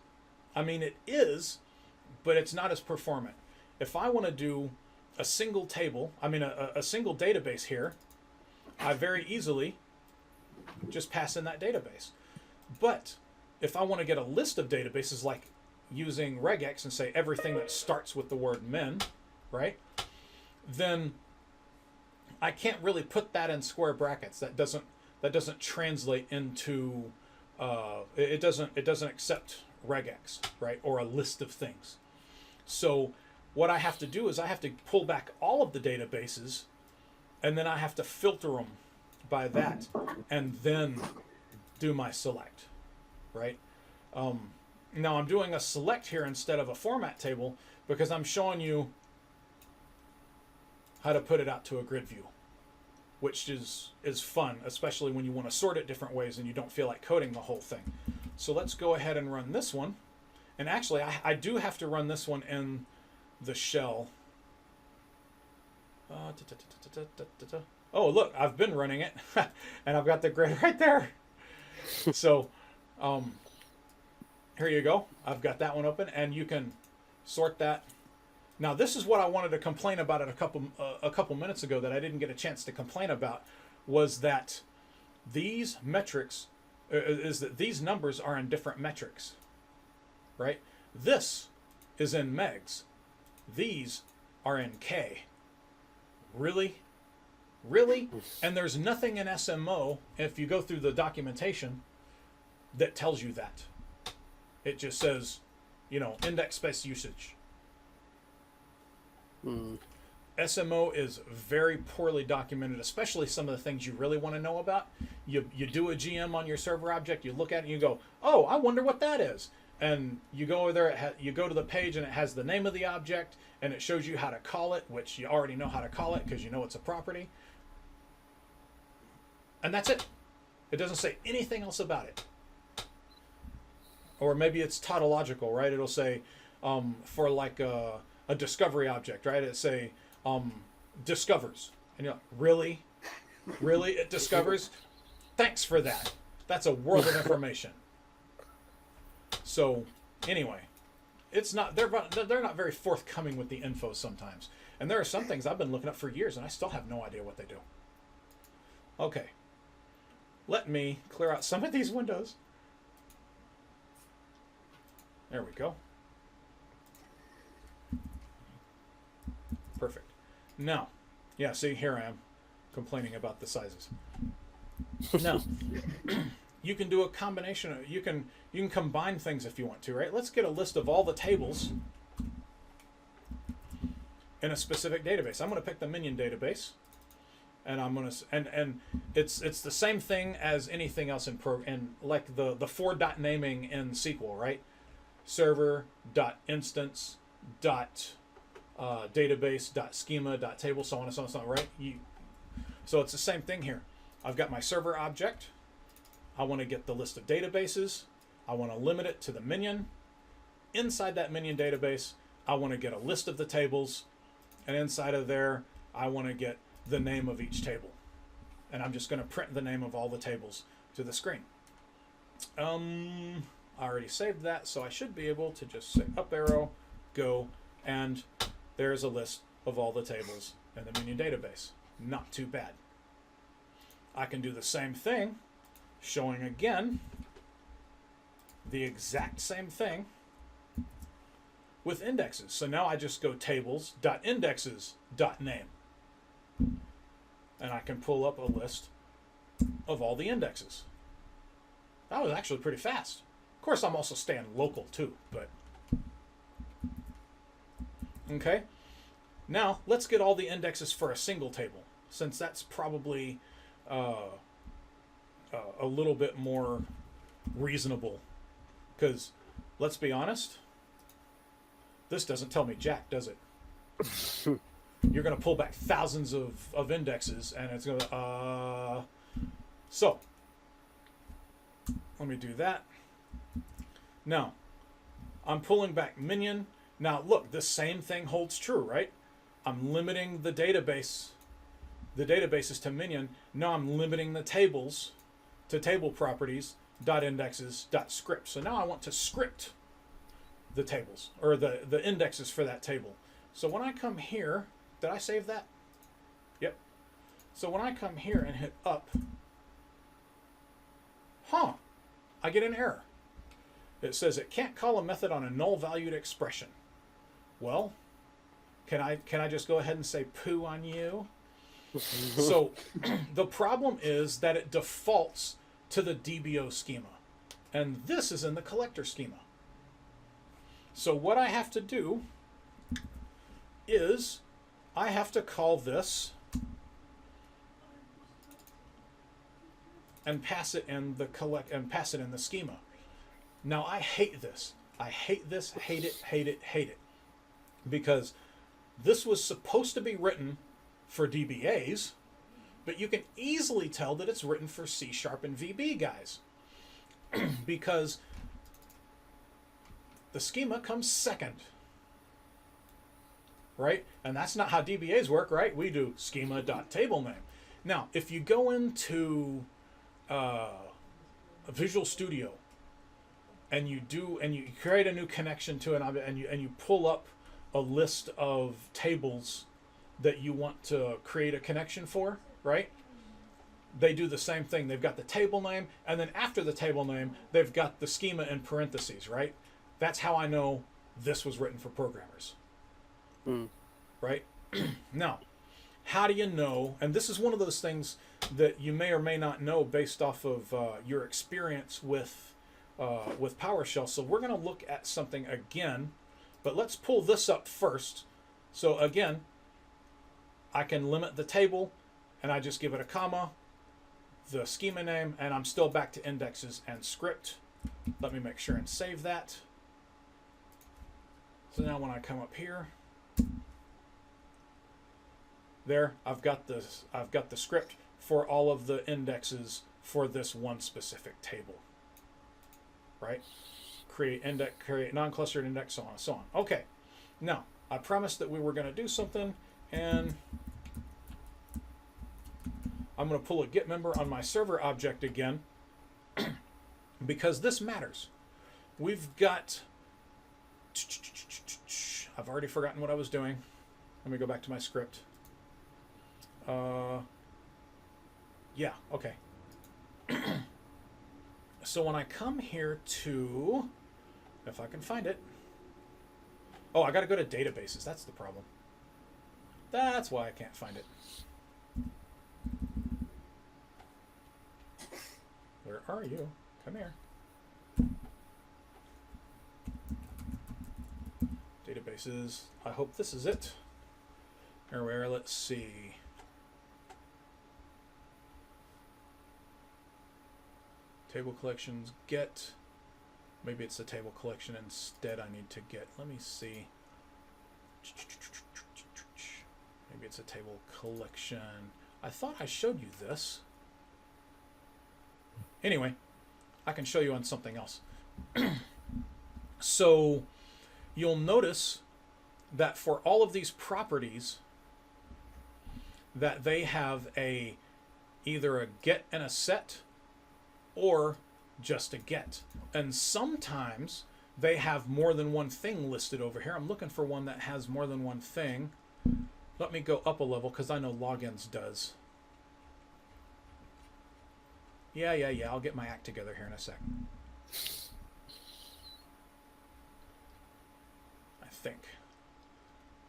I mean, it is, but it's not as performant. If I want to do a single table, a single database here, I very easily just pass in that database. But if I want to get a list of databases, like using regex and say everything that starts with the word min, right? Then I can't really put that in square brackets. That doesn't translate into it doesn't accept regex, right? Or a list of things. So what I have to do is I have to pull back all of the databases, and then I have to filter them by that, and then do my select, right? Now I'm doing a select here instead of a format table because I'm showing you how to put it out to a grid view, which is fun, especially when you want to sort it different ways and you don't feel like coding the whole thing. So let's go ahead and run this one. And actually, I do have to run this one in the shell. Oh, look, I've been running it, and I've got the grid right there. So here you go. I've got that one open, and you can sort that. Now, this is what I wanted to complain about a couple minutes ago that I didn't get a chance to complain about, was that these metrics, is that these numbers are in different metrics, right? This is in megs. These are in K. Really? Really? And there's nothing in SMO, if you go through the documentation, that tells you that. It just says, index space usage. SMO is very poorly documented, especially some of the things you really want to know about. You do a GM on your server object, you look at it and you go, oh, I wonder what that is. And you go over there, you go to the page and it has the name of the object and it shows you how to call it, which you already know how to call it because you know it's a property. And that's it. It doesn't say anything else about it. Or maybe it's tautological, right? It'll say, for like a discovery object, right? It'll say, discovers. And you're like, really? Really? It discovers? Thanks for that. That's a world of information. So, anyway, they're not very forthcoming with the info sometimes. And there are some things I've been looking up for years and I still have no idea what they do. Okay. Let me clear out some of these windows. There we go. Perfect. Now, yeah, see, here I am complaining about the sizes. Now, you can do a combination of, you can combine things if you want to, right? Let's get a list of all the tables in a specific database. I'm going to pick the minion database, and I'm going to, and it's the same thing as anything else in like the for dot naming in SQL, right? Server dot instance dot database dot schema dot table, so on and so on and so on, right? So it's the same thing here. I've got my server object. I want to get the list of databases. I want to limit it to the minion. Inside that minion database, I want to get a list of the tables. And inside of there, I want to get the name of each table. And I'm just going to print the name of all the tables to the screen. I already saved that, so I should be able to just say up arrow, go, and there's a list of all the tables in the minion database. Not too bad. I can do the same thing, showing again the exact same thing with indexes. So now I just go tables.indexes.name. And I can pull up a list of all the indexes. That was actually pretty fast. Of course, I'm also staying local too, but... Okay. Now, let's get all the indexes for a single table, since that's probably a little bit more reasonable. Because, let's be honest, this doesn't tell me jack, does it? You're going to pull back thousands of indexes, and it's going to... So, let me do that. Now, I'm pulling back minion. Now, look, the same thing holds true, right? I'm limiting the databases to minion. Now I'm limiting the tables to table properties .indexes.script. So now I want to script the tables, or the indexes for that table. So when I come here, did I save that? Yep. So when I come here and hit up, I get an error. It says it can't call a method on a null valued expression. Well, can I just go ahead and say poo on you? So the problem is that it defaults to the DBO schema. And this is in the collector schema. So what I have to do is I have to call this and pass it in the schema. Now I hate this. I hate this, hate it, hate it, hate it. Because this was supposed to be written for DBAs, but you can easily tell that it's written for C# and VB guys. Because the schema comes second. Right? And that's not how DBAs work, right? We do schema.tablename. Now, if you go into Visual Studio and you create a new connection to an object and you pull up a list of tables that you want to create a connection for, right? they do the same thing. They've got the table name, and then after the table name, they've got the schema in parentheses, right? That's how I know this was written for programmers. Right? Now, how do you know, and this is one of those things that you may or may not know based off of your experience with PowerShell. So we're going to look at something again, but let's pull this up first. So again, I can limit the table, and I just give it a comma, the schema name, and I'm still back to indexes and script. Let me make sure and save that. So now when I come up here, there, I've got the script for all of the indexes for this one specific table. Right? Create index, create non-clustered index, so on and so on. Okay. Now, I promised that we were going to do something, and I'm going to pull a get member on my server object again because this matters. We've got, I've already forgotten what I was doing. Let me go back to my script. Yeah, okay. So when I come here to, if I can find it. Oh, I got to go to databases. That's the problem. That's why I can't find it. Where are you? Come here. Databases. I hope this is it. Here we are. Let's see. Table collections, get. Maybe it's the table collection instead I need to get. Let me see. Maybe it's a table collection. I thought I showed you this. Anyway, I can show you on something else. So you'll notice that for all of these properties that they have either a get and a set or just a get. And sometimes they have more than one thing listed over here. I'm looking for one that has more than one thing. Let me go up a level because I know logins does. Yeah, I'll get my act together here in a sec. I think.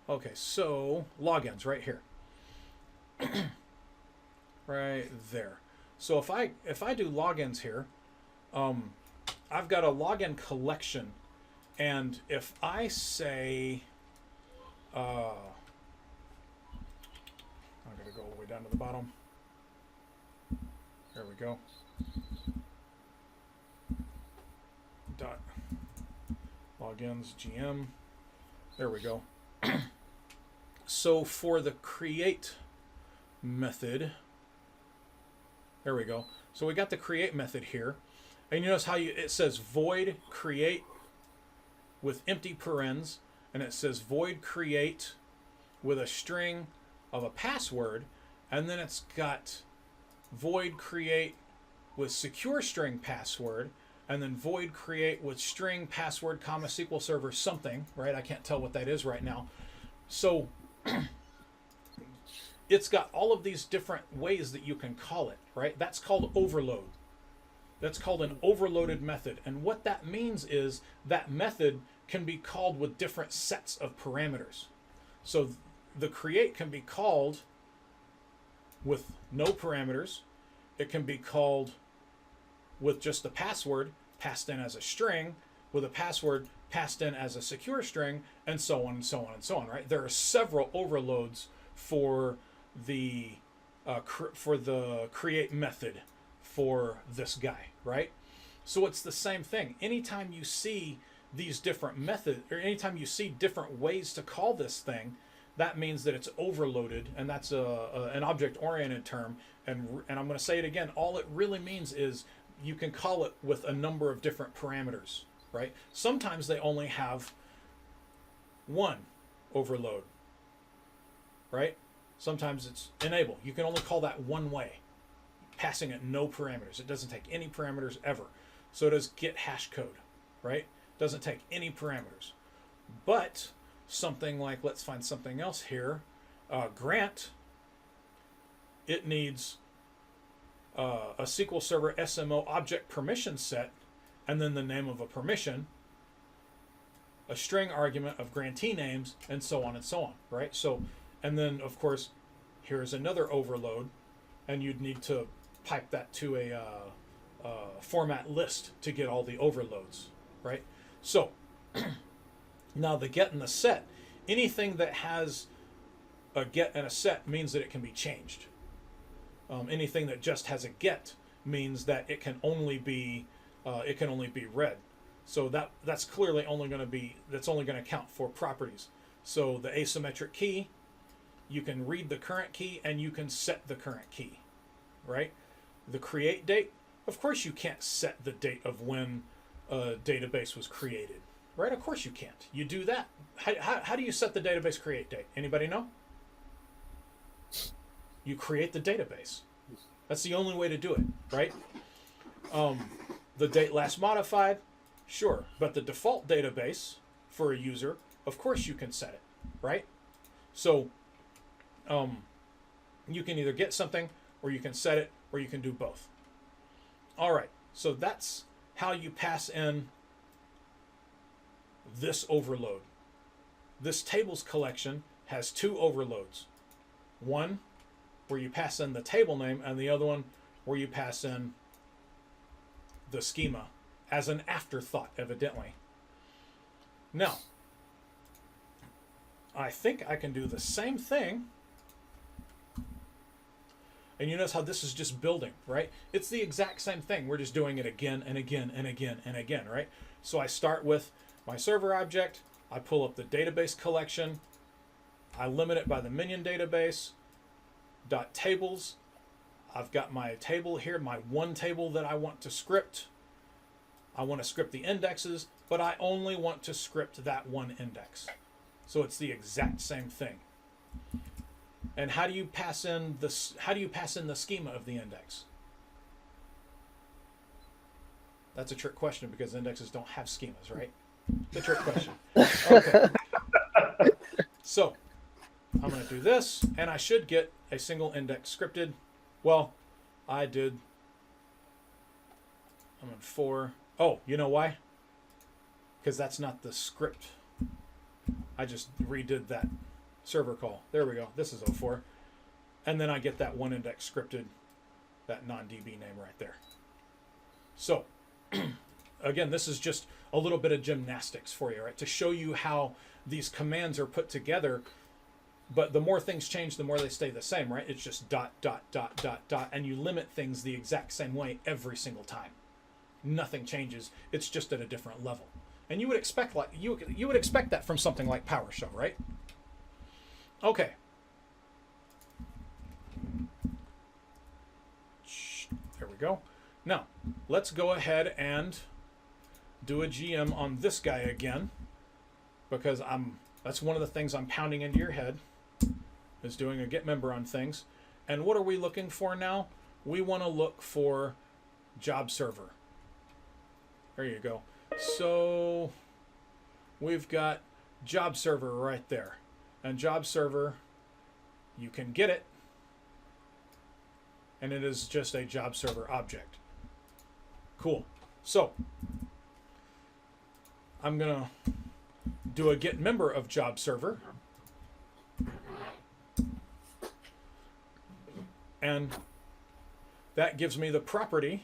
Okay, so logins right here. Right there. So if I do logins here, I've got a login collection, and if I say, I'm going to go all the way down to the bottom. There we go. Dot logins GM. There we go. So for the create method, there we go. So we got the create method here. And you notice how it says void create with empty parens, and it says void create with a string of a password, and then it's got void create with secure string password, and then void create with string password comma SQL Server something, right? I can't tell what that is right now. So it's got all of these different ways that you can call it, right? That's called overload. That's called an overloaded method. And what that means is that method can be called with different sets of parameters. So the create can be called with no parameters. It can be called with just the password passed in as a string, with a password passed in as a secure string, and so on and so on and so on, right? There are several overloads for the create method for this guy, right? So it's the same thing. Anytime you see these different methods, or anytime you see different ways to call this thing, that means that it's overloaded, and that's an object-oriented term. And I'm going to say it again. All it really means is you can call it with a number of different parameters, right? Sometimes they only have one overload, right? Sometimes it's enable. You can only call that one way, passing it no parameters. It doesn't take any parameters ever. So does get hash code, right? Doesn't take any parameters. But something like, let's find something else here, grant, it needs a SQL Server SMO object permission set, and then the name of a permission, a string argument of grantee names, and so on and so on, right? So, and then of course, here's another overload, and you'd need to pipe that to a format list to get all the overloads, right? So, now the get and the set, anything that has a get and a set means that it can be changed. Anything that just has a get means that it can only be read. So that's clearly only going to count for properties. So the asymmetric key, you can read the current key and you can set the current key, right? The create date, of course you can't set the date of when a database was created, right? Of course you can't. You do that. How do you set the database create date? Anybody know? You create the database. That's the only way to do it, right? The date last modified, sure. But the default database for a user, of course you can set it, right? So you can either get something, or you can set it, or you can do both. All right, so that's how you pass in this overload. This tables collection has two overloads. One where you pass in the table name, and the other one where you pass in the schema as an afterthought, evidently. Now, I think I can do the same thing. And you notice how this is just building, right? It's the exact same thing. We're just doing it again and again and again and again, right? So I start with my server object. I pull up the database collection. I limit it by the minion database. Dot tables. I've got my table here, my one table that I want to script. I want to script the indexes, but I only want to script that one index. So it's the exact same thing. And how do you pass in the schema of the index? That's a trick question because indexes don't have schemas, right? It's a trick question. Okay. So I'm going to do this, and I should get a single index scripted. Well, I did. I'm in 4. Oh, you know why? Because that's not the script. I just redid that server call. There we go. This is 04. And then I get that one index scripted, that non-DB name right there. So, again, this is just a little bit of gymnastics for you, right? To show you how these commands are put together. But the more things change, the more they stay the same, right? It's just dot, dot, dot, dot, dot, and you limit things the exact same way every single time. Nothing changes. It's just at a different level. And you would expect you would expect that from something like PowerShell, right? Okay. There we go. Now, let's go ahead and do a GM on this guy again, because that's one of the things I'm pounding into your head, is doing a get member on things. And what are we looking for now? We want to look for job server. There you go. So we've got job server right there. And job server, you can get it, and it is just a job server object. Cool. So I'm going to do a get member of job server. And that gives me the property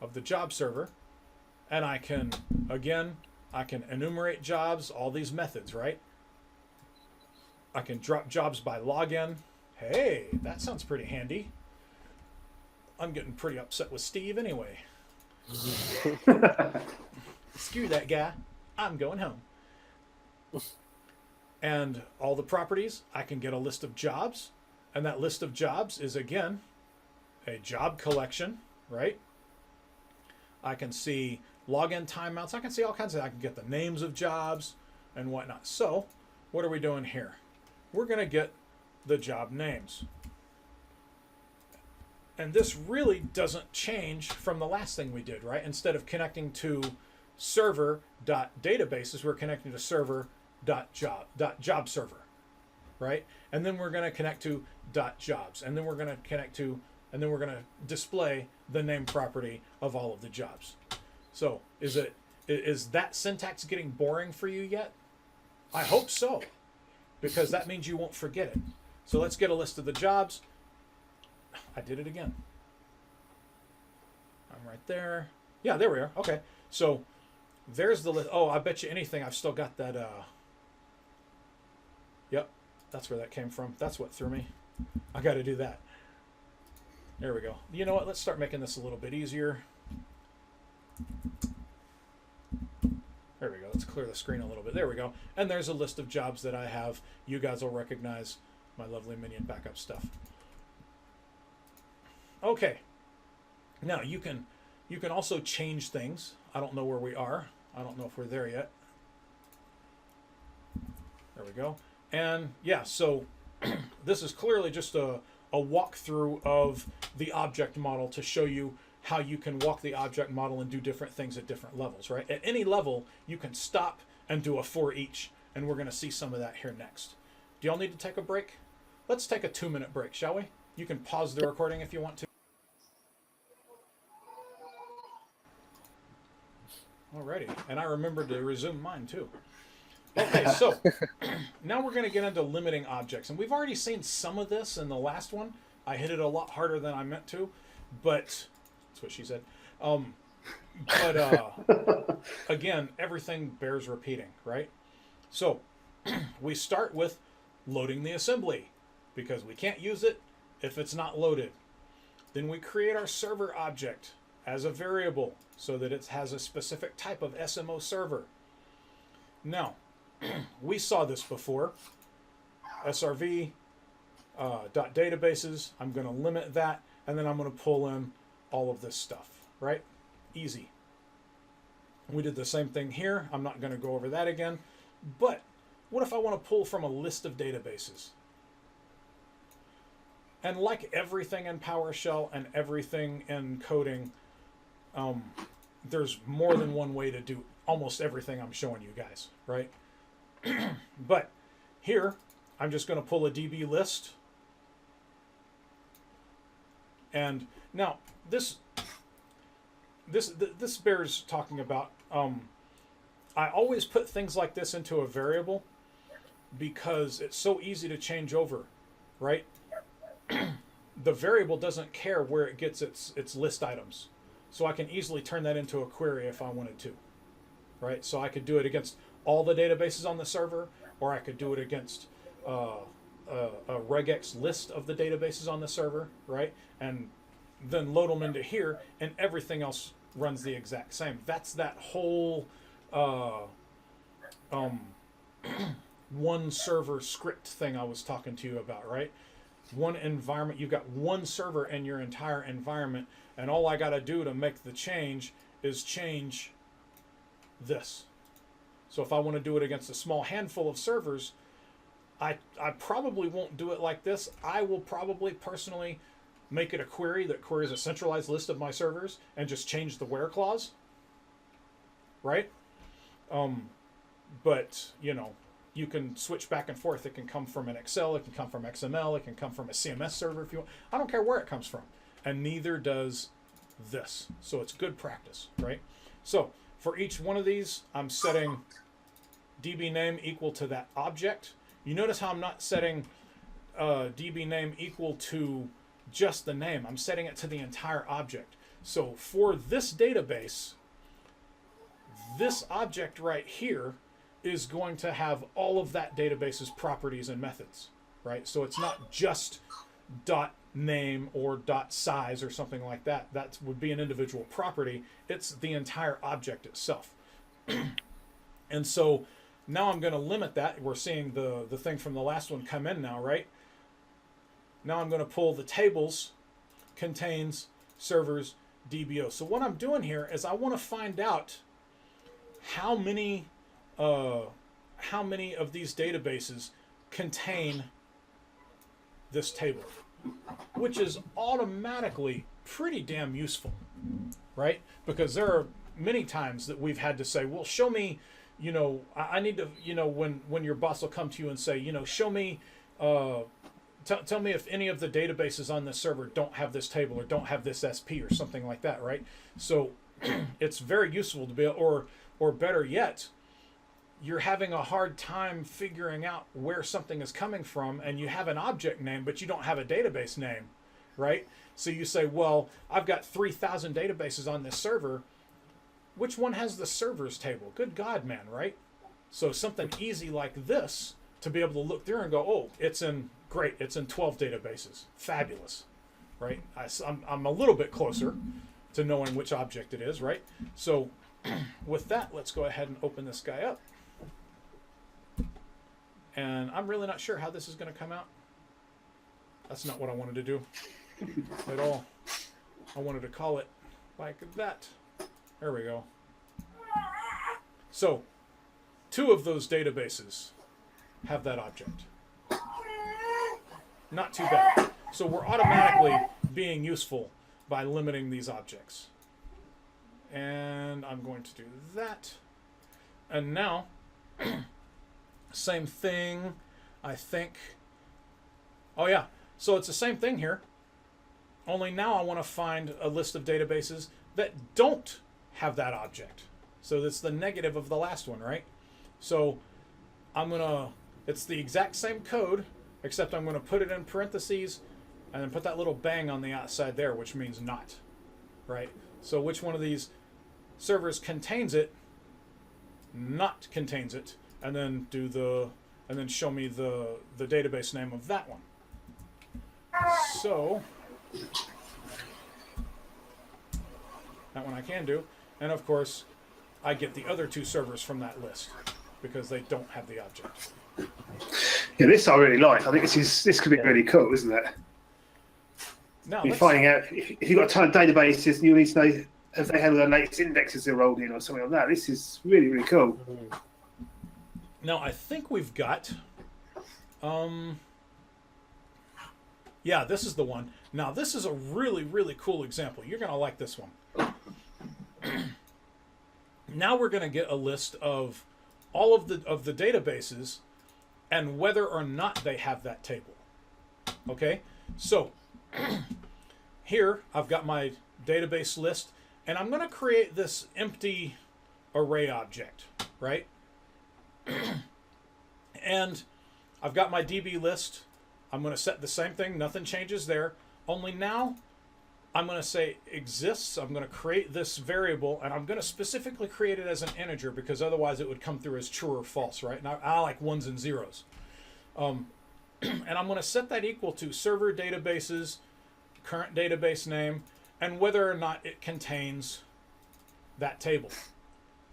of the job server. And I can enumerate jobs, all these methods, right? I can drop jobs by login. Hey, that sounds pretty handy. I'm getting pretty upset with Steve anyway. Screw that guy. I'm going home. And all the properties, I can get a list of jobs. And that list of jobs is, again, a job collection, right? I can see login timeouts. I can see all kinds of, I can get the names of jobs and whatnot. So what are we doing here? We're going to get the job names. And this really doesn't change from the last thing we did, right? Instead of connecting to server.databases, we're connecting to server.job server, right? And then we're going to connect to .jobs, and then we're going to connect to and then we're going to display the name property of all of the jobs. So is that syntax getting boring for you yet? I hope so, because that means you won't forget it. So let's get a list of the jobs. I did it again. I'm right there. Yeah, there we are. Okay. So there's the list. Oh, I bet you anything I've still got that. Yep, that's where that came from. That's what threw me. I got to do that. There we go. You know what? Let's start making this a little bit easier. There we go. Let's clear the screen a little bit. There we go. And there's a list of jobs that I have. You guys will recognize my lovely Minion backup stuff. Okay. Now you can also change things. I don't know where we are. I don't know if we're there yet. There we go. And yeah, so this is clearly just a walkthrough of the object model to show you how you can walk the object model and do different things at different levels, right? At any level, you can stop and do a for each, and we're going to see some of that here next. Do y'all need to take a break? Let's take a 2-minute break, shall we? You can pause the recording if you want to. Alrighty, and I remembered to resume mine too. Okay, so now we're going to get into limiting objects, and we've already seen some of this in the last one. I hit it a lot harder than I meant to, but that's what she said. Again, everything bears repeating, right? So we start with loading the assembly because we can't use it if it's not loaded. Then we create our server object as a variable so that it has a specific type of SMO server. Now, we saw this before. SRV .databases. I'm going to limit that, and then I'm going to pull in all of this stuff, right? Easy. We did the same thing here. I'm not going to go over that again. But what if I want to pull from a list of databases? And like everything in PowerShell and everything in coding, there's more than one way to do almost everything I'm showing you guys, right? But here, I'm just going to pull a DB list. And now this bears talking about. I always put things like this into a variable because it's so easy to change over, right? The variable doesn't care where it gets its list items. So I can easily turn that into a query if I wanted to, right? So I could do it against all the databases on the server, or I could do it against a regex list of the databases on the server, right? And then load them into here, and everything else runs the exact same. That's that whole one server script thing I was talking to you about, right? One environment, you've got one server in your entire environment, and all I got to do to make the change is change this. So if I want to do it against a small handful of servers, I probably won't do it like this. I will probably personally make it a query that queries a centralized list of my servers and just change the where clause, right? But, you know, you can switch back and forth. It can come from an Excel, it can come from XML, it can come from a CMS server if you want. I don't care where it comes from. And neither does this. So it's good practice, right? So for each one of these, I'm setting DB name equal to that object. You notice how I'm not setting DB name equal to just the name. I'm setting it to the entire object. So for this database, this object right here is going to have all of that database's properties and methods, right? So it's not just dot name or dot size or something like that. That would be an individual property. It's the entire object itself. And so now I'm going to limit that. We're seeing the thing from the last one come in now, right? Now I'm going to pull the tables contains servers DBO. So what I'm doing here is I want to find out how many of these databases contain this table, which is automatically pretty damn useful, right? Because there are many times that we've had to say, well, show me, you know, I need to, you know, when your boss will come to you and say, you know, show me tell me if any of the databases on this server don't have this table or don't have this SP or something like that, right? So it's very useful to be, or better yet, you're having a hard time figuring out where something is coming from, and you have an object name, but you don't have a database name, right? So you say, well, I've got 3,000 databases on this server. Which one has the servers table? Good God, man, right? So something easy like this to be able to look through and go, oh, it's in 12 databases. Fabulous, right? I'm a little bit closer to knowing which object it is, right? So with that, let's go ahead and open this guy up. And I'm really not sure how this is going to come out. That's not what I wanted to do at all. I wanted to call it like that. There we go. So 2 of those databases have that object. Not too bad. So we're automatically being useful by limiting these objects. And I'm going to do that. And now, same thing, I think. Oh yeah, so it's the same thing here. Only now I want to find a list of databases that don't have that object. So that's the negative of the last one, right? So it's the exact same code, except I'm going to put it in parentheses and then put that little bang on the outside there, which means not, right? So which one of these servers contains it, not contains it, and then show me the database name of that one. So that one I can do, and of course I get the other 2 servers from that list because they don't have the object. Yeah, this I really like. I think this could be really cool, isn't it? Now You're finding out if you've got a ton of databases, you need to know if they have the latest indexes they're rolled in or something like that. This is really, really cool. Now I think we've got, yeah, this is the one. Now this is a really, really cool example. You're going to like this one. Now we're going to get a list of all of the databases and whether or not they have that table. Okay, so here I've got my database list, and I'm going to create this empty array object, right? And I've got my DB list. I'm going to set the same thing. Nothing changes there. Only now I'm going to say exists. I'm going to create this variable, and I'm going to specifically create it as an integer because otherwise it would come through as true or false, right? Now I like 1s and 0s. And I'm going to set that equal to server databases, current database name, and whether or not it contains that table.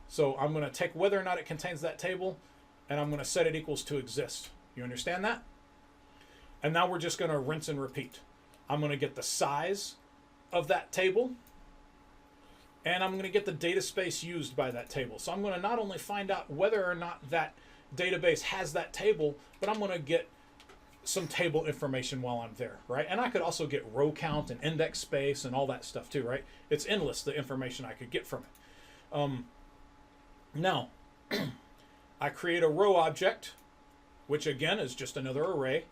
So I'm going to take whether or not it contains that table, and I'm going to set it equals to exist. You understand that? And now we're just going to rinse and repeat. I'm going to get the size of that table, and I'm going to get the data space used by that table. So I'm going to not only find out whether or not that database has that table, but I'm going to get some table information while I'm there, right? And I could also get row count and index space and all that stuff too, right? It's endless, the information I could get from it. Now, I create a row object, which again is just another array,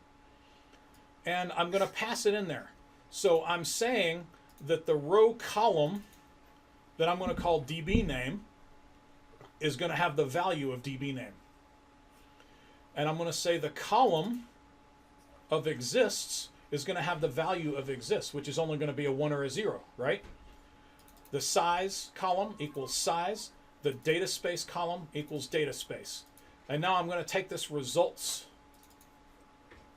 and I'm going to pass it in there. So I'm saying that the row column that I'm going to call DB name is going to have the value of DB name. And I'm going to say the column of exists is going to have the value of exists, which is only going to be a 1 or a 0, right? The size column equals size. The data space column equals data space. And now I'm going to take this results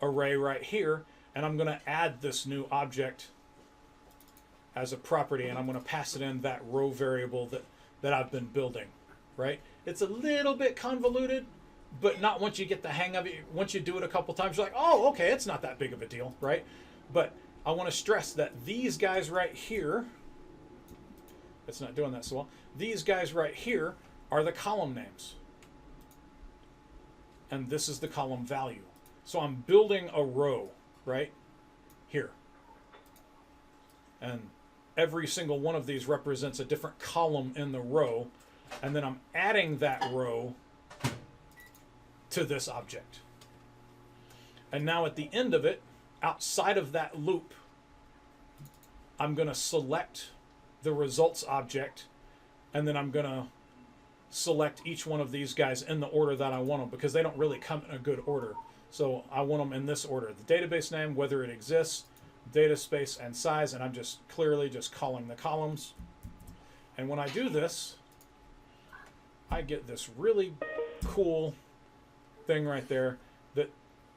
array right here, and I'm going to add this new object as a property, and I'm going to pass it in that row variable that I've been building, right? It's a little bit convoluted, but not once you get the hang of it. Once you do it a couple times, you're like, oh, okay, it's not that big of a deal, right? But I want to stress that these guys right here, it's not doing that so well, these guys right here are the column names. And this is the column value. So I'm building a row right here. And every single one of these represents a different column in the row. And then I'm adding that row to this object. And now at the end of it, outside of that loop, I'm going to select the results object, and then I'm going to select each one of these guys in the order that I want them, because they don't really come in a good order. So I want them in this order: the database name, whether it exists, data space, and size. And I'm just clearly just calling the columns. And when I do this, I get this really cool thing right there that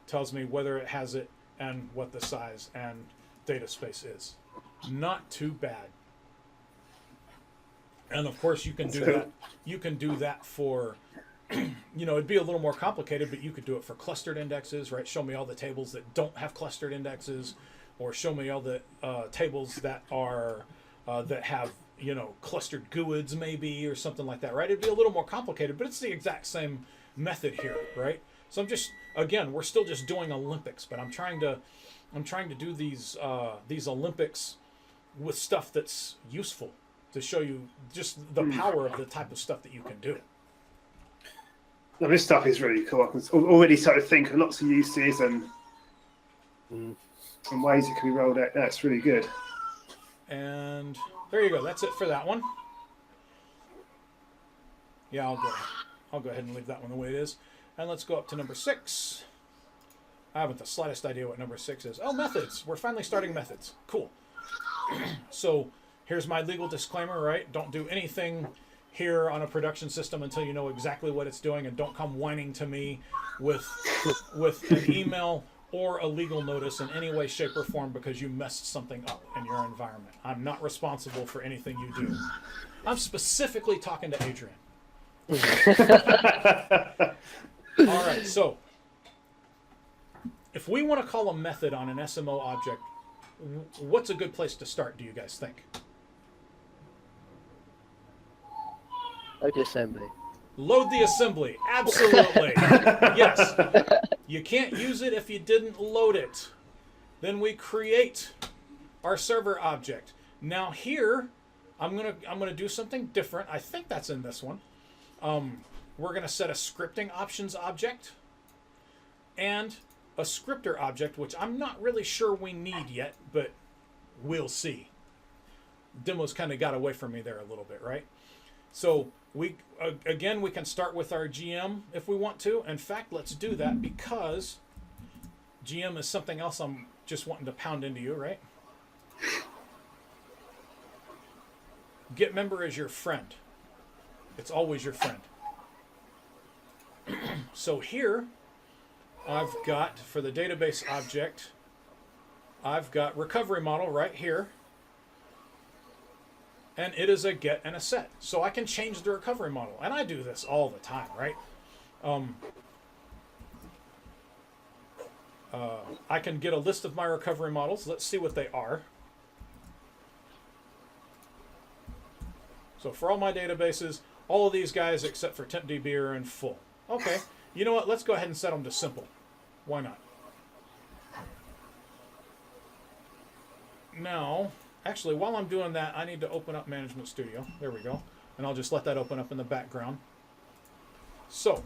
tells me whether it has it and what the size and data space is. Not too bad. And of course you can do that. You can do that for, you know, it'd be a little more complicated, but you could do it for clustered indexes, right? Show me all the tables that don't have clustered indexes, or show me all the tables that are that have, you know, clustered GUIDs maybe, or something like that, right? It'd be a little more complicated, but it's the exact same method here, right? So I'm just, again, we're still just doing Olympics, but I'm trying to do these Olympics with stuff that's useful, to show you just the power of the type of stuff that you can do. No, this stuff is really cool. I can already start to think of lots of uses and ways it can be rolled out. That's really good. And there you go. That's it for that one. Yeah, I'll go ahead and leave that one the way it is. And let's go up to number 6. I haven't the slightest idea what number 6 is. Oh, methods. We're finally starting methods. Cool. So here's my legal disclaimer, right? Don't do anything here on a production system until you know exactly what it's doing, and don't come whining to me with an email or a legal notice in any way, shape, or form because you messed something up in your environment. I'm not responsible for anything you do. I'm specifically talking to Adrian. All right, so if we want to call a method on an SMO object, what's a good place to start, do you guys think? Load the assembly. Load the assembly. Absolutely. Yes. You can't use it if you didn't load it. Then we create our server object. Now here, I'm gonna do something different. I think that's in this one. We're gonna set a scripting options object and a scripter object, which I'm not really sure we need yet, but we'll see. Demo's kind of got away from me there a little bit, right? So we again, we can start with our GM if we want to. In fact, let's do that, because GM is something else I'm just wanting to pound into you, right? Get member is your friend. It's always your friend. So here, I've got, for the database object, I've got recovery model right here. And it is a get and a set. So I can change the recovery model. And I do this all the time, right? I can get a list of my recovery models. Let's see what they are. So for all my databases, all of these guys except for TempDB are in full. Okay, you know what? Let's go ahead and set them to simple. Why not? Now, actually, while I'm doing that, I need to open up Management Studio. There we go. And I'll just let that open up in the background. So,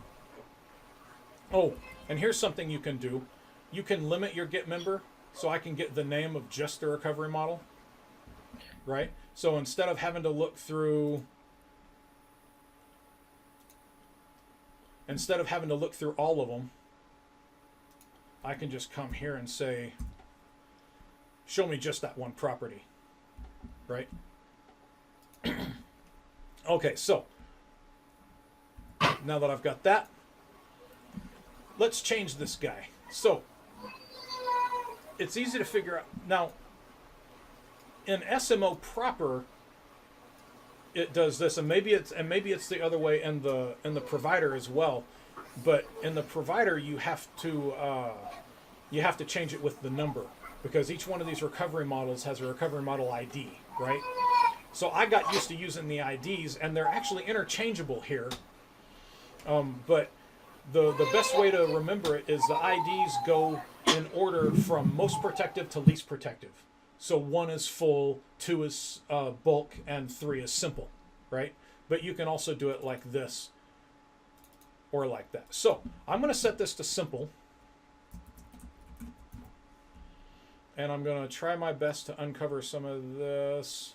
oh, and here's something you can do. You can limit your get member, so I can get the name of just the recovery model, right? So instead of having to look through, all of them, I can just come here and say, show me just that one property, right? Okay, so now that I've got that, let's change this guy. So it's easy to figure out. Now, in SMO proper, it does this, and maybe it's the other way in the provider as well. But in the provider, you have to change it with the number, because each one of these recovery models has a recovery model ID, right? So I got used to using the IDs, and they're actually interchangeable here. But the best way to remember it is the IDs go in order from most protective to least protective. So 1 is full, 2 is bulk, and 3 is simple, right? But you can also do it like this or like that. So I'm going to set this to simple. And I'm going to try my best to uncover some of this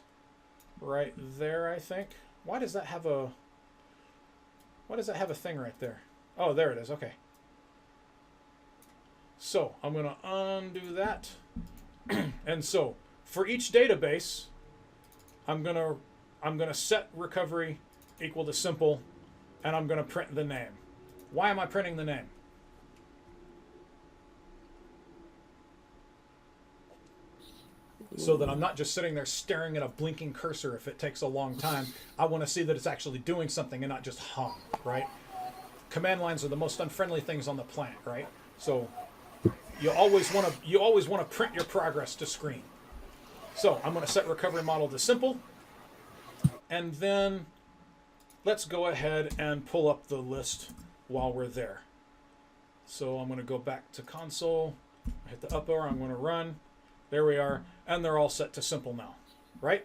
right there, I think. Why does that have a thing right there? Oh, there it is. Okay. So I'm going to undo that. And so for each database, I'm going to set recovery equal to simple, and I'm going to print the name. Why am I printing the name? So that I'm not just sitting there staring at a blinking cursor if it takes a long time. I want to see that it's actually doing something and not just hum, right? Command lines are the most unfriendly things on the planet, right? So you always want to print your progress to screen. So I'm going to set recovery model to simple, and then let's go ahead and pull up the list while we're there. So I'm going to go back to console, hit the up arrow, I'm going to run. There we are, and they're all set to simple now, right?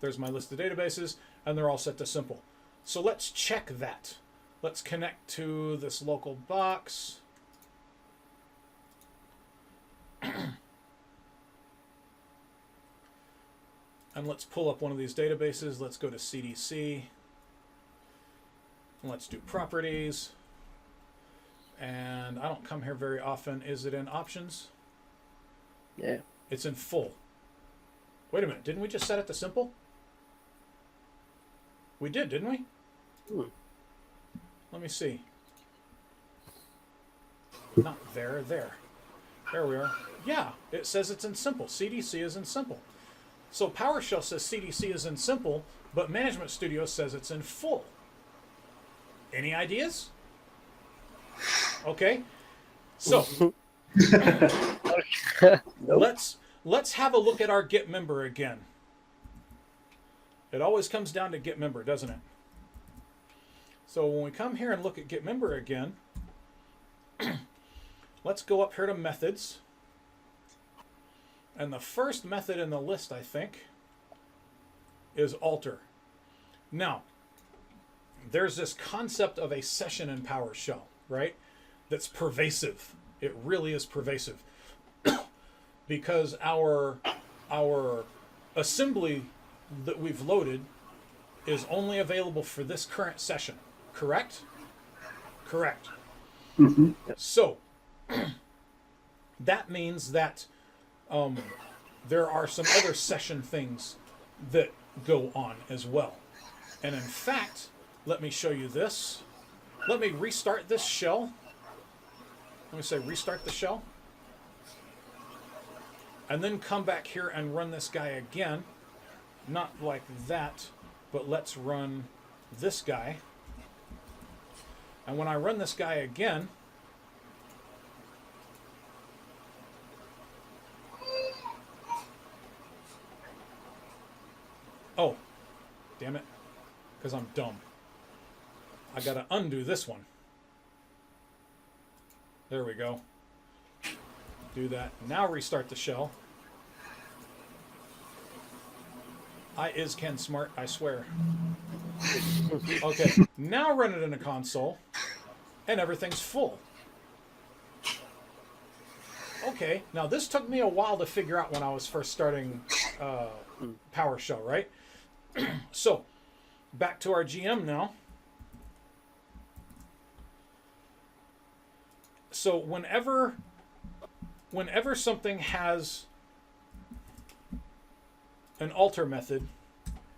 There's my list of databases, and they're all set to simple. So let's check that. Let's connect to this local box. And let's pull up one of these databases. Let's go to CDC. Let's do properties. And I don't come here very often. Is it in options? Yeah. It's in full. Wait a minute. Didn't we just set it to simple? We did, didn't we? Let me see. Not there, there. There we are. Yeah, it says it's in simple. CDC is in simple. So PowerShell says CDC is in simple, but Management Studio says it's in full. Any ideas? Okay. So let's have a look at our get member again. It always comes down to get member, doesn't it? So when we come here and look at get member again, let's go up here to methods. And the first method in the list, I think, is alter. Now, there's this concept of a session in PowerShell, right? That's pervasive. It really is pervasive. Because our assembly that we've loaded is only available for this current session, correct? Correct. Mm-hmm. So, that means that there are some other session things that go on as well. And in fact, let me show you this. Let me restart this shell. Let me say restart the shell. And then come back here and run this guy again. Not like that, but let's run this guy. And when I run this guy again, oh, damn it, because I'm dumb. I gotta undo this one. There we go. Do that. Now restart the shell. I is Ken Smart, I swear. Okay, now run it in a console, and everything's full. Okay, now this took me a while to figure out when I was first starting PowerShell, right? So, back to our GM now. So whenever something has an alter method,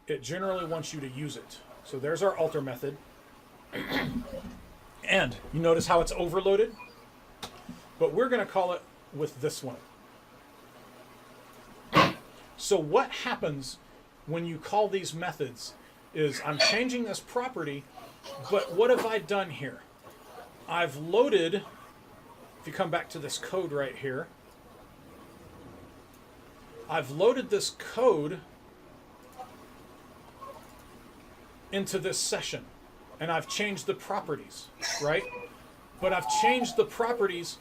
it generally wants you to use it. So there's our alter method. And you notice how it's overloaded? But we're going to call it with this one. So what happens when you call these methods is I'm changing this property, but what have I done here? I've loaded, if you come back to this code right here, I've loaded this code into this session, and I've changed the properties, right? But I've changed the properties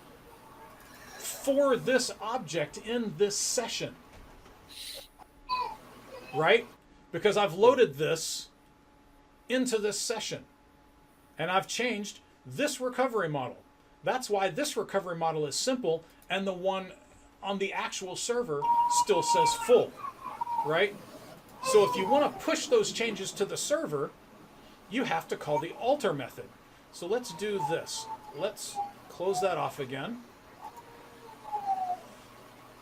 for this object in this session, right? Because I've loaded this into this session, and I've changed this recovery model. That's why this recovery model is simple, and the one on the actual server still says full, right? So if you want to push those changes to the server, you have to call the alter method. So let's do this. Let's close that off again.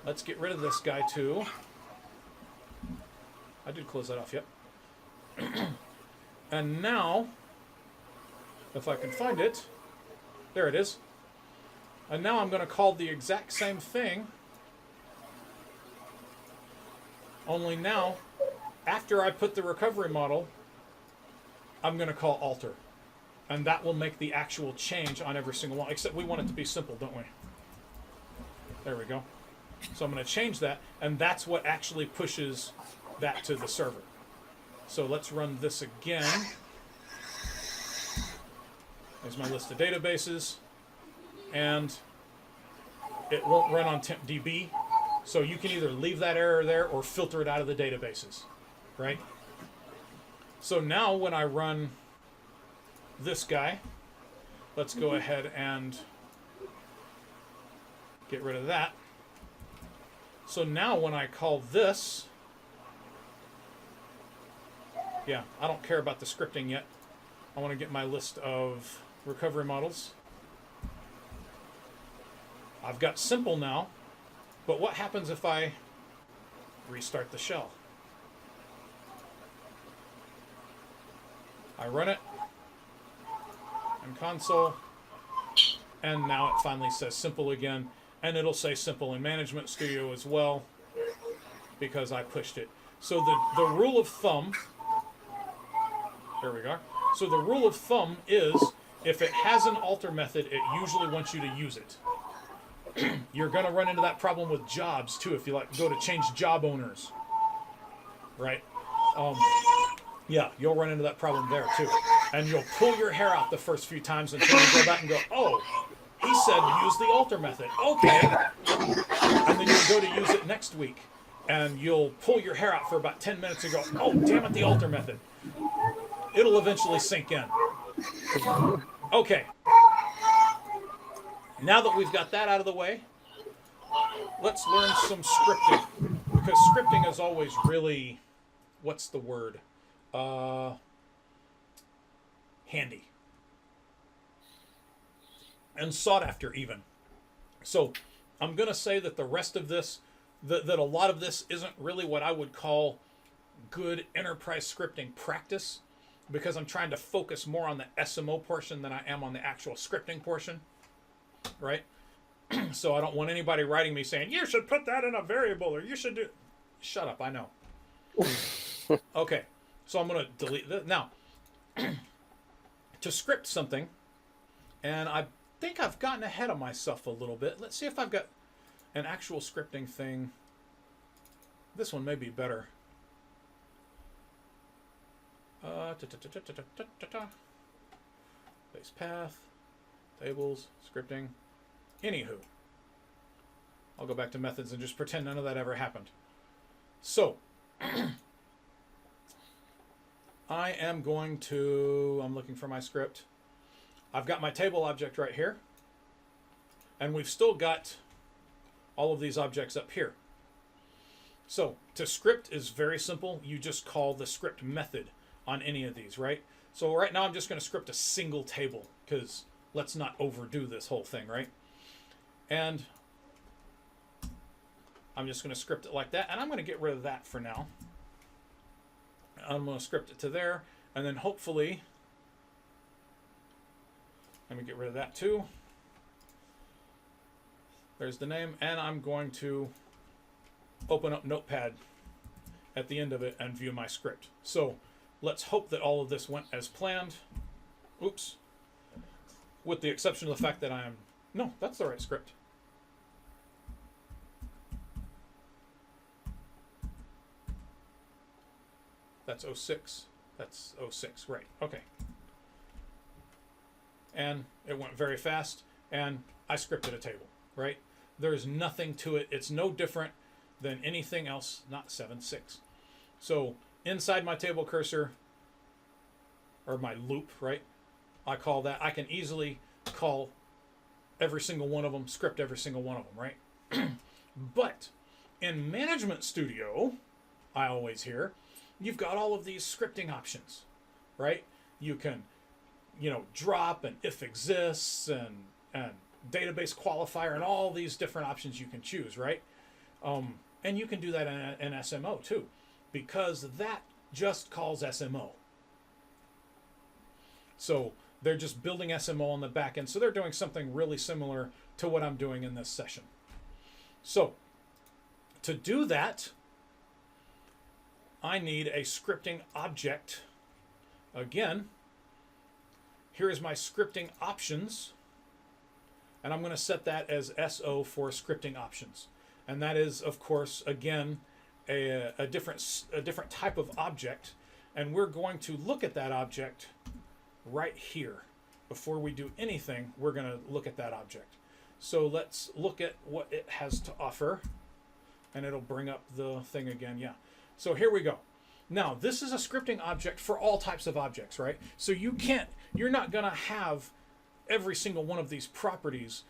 Let's get rid of this guy too. I did close that off, yep. And now, if I can find it, there it is. And now I'm going to call the exact same thing, only now, after I put the recovery model, I'm going to call alter. And that will make the actual change on every single one, except we want it to be simple, don't we? There we go. So I'm going to change that, and that's what actually pushes that to the server. So let's run this again. There's my list of databases, and it won't run on tempdb. So you can either leave that error there or filter it out of the databases, right? So now when I run this guy, let's go ahead and get rid of that. So now when I call this, yeah, I don't care about the scripting yet. I want to get my list of recovery models. I've got simple now, but what happens if I restart the shell? I run it in console, and now it finally says simple again, and it'll say simple in Management Studio as well because I pushed it. So the rule of thumb, there we go. So the rule of thumb is if it has an alter method, it usually wants you to use it. You're going to run into that problem with jobs too if you like go to change job owners, right? Yeah, you'll run into that problem there too. And you'll pull your hair out the first few times until you go back and go, oh, he said use the alter method. Okay. And then you'll go to use it next week. And you'll pull your hair out for about 10 minutes and go, oh, damn it, the alter method. It'll eventually sink in. Okay. Now that we've got that out of the way, let's learn some scripting. Because scripting is always really, what's the word? Handy. And sought after even. So I'm going to say that the rest of this, that a lot of this isn't really what I would call good enterprise scripting practice, because I'm trying to focus more on the SMO portion than I am on the actual scripting portion, right? So I don't want anybody writing me saying, you should put that in a variable, or you should do... Shut up, I know. Okay, so I'm going to delete that. Now, to script something, and I think I've gotten ahead of myself a little bit. Let's see if I've got an actual scripting thing. This one may be better. Base path, tables, scripting. Anywho, I'll go back to methods and just pretend none of that ever happened. So, I am going to, I'm looking for my script. I've got my table object right here. And we've still got all of these objects up here. So, to script is very simple. You just call the script method on any of these, right? So right now I'm just going to script a single table, because let's not overdo this whole thing, right? And I'm just going to script it like that, and I'm going to get rid of that for now. I'm going to script it to there, and then hopefully, let me get rid of that too. There's the name, and I'm going to open up Notepad at the end of it and view my script. So let's hope that all of this went as planned. Oops. With the exception of the fact that no, that's the right script. That's 06. That's 06, right. Okay. And it went very fast, and I scripted a table, right? There's nothing to it. It's no different than anything else, not 7.6. So inside my table cursor, or my loop, right? I call that. I can easily call every single one of them, script every single one of them, right? But in Management Studio, I always hear, you've got all of these scripting options, right? You can, drop and if exists and database qualifier and all these different options you can choose, right? And you can do that in SMO too, because that just calls SMO. So they're just building SMO on the back end. So they're doing something really similar to what I'm doing in this session. So to do that, I need a scripting object. Again, here is my scripting options. And I'm going to set that as SO for scripting options. And that is, of course, again, a different type of object. And we're going to look at that object right here. Before we do anything, we're going to look at that object. So let's look at what it has to offer. And it'll bring up the thing again. Yeah. So here we go. Now, this is a scripting object for all types of objects, right? So you're not going to have every single one of these properties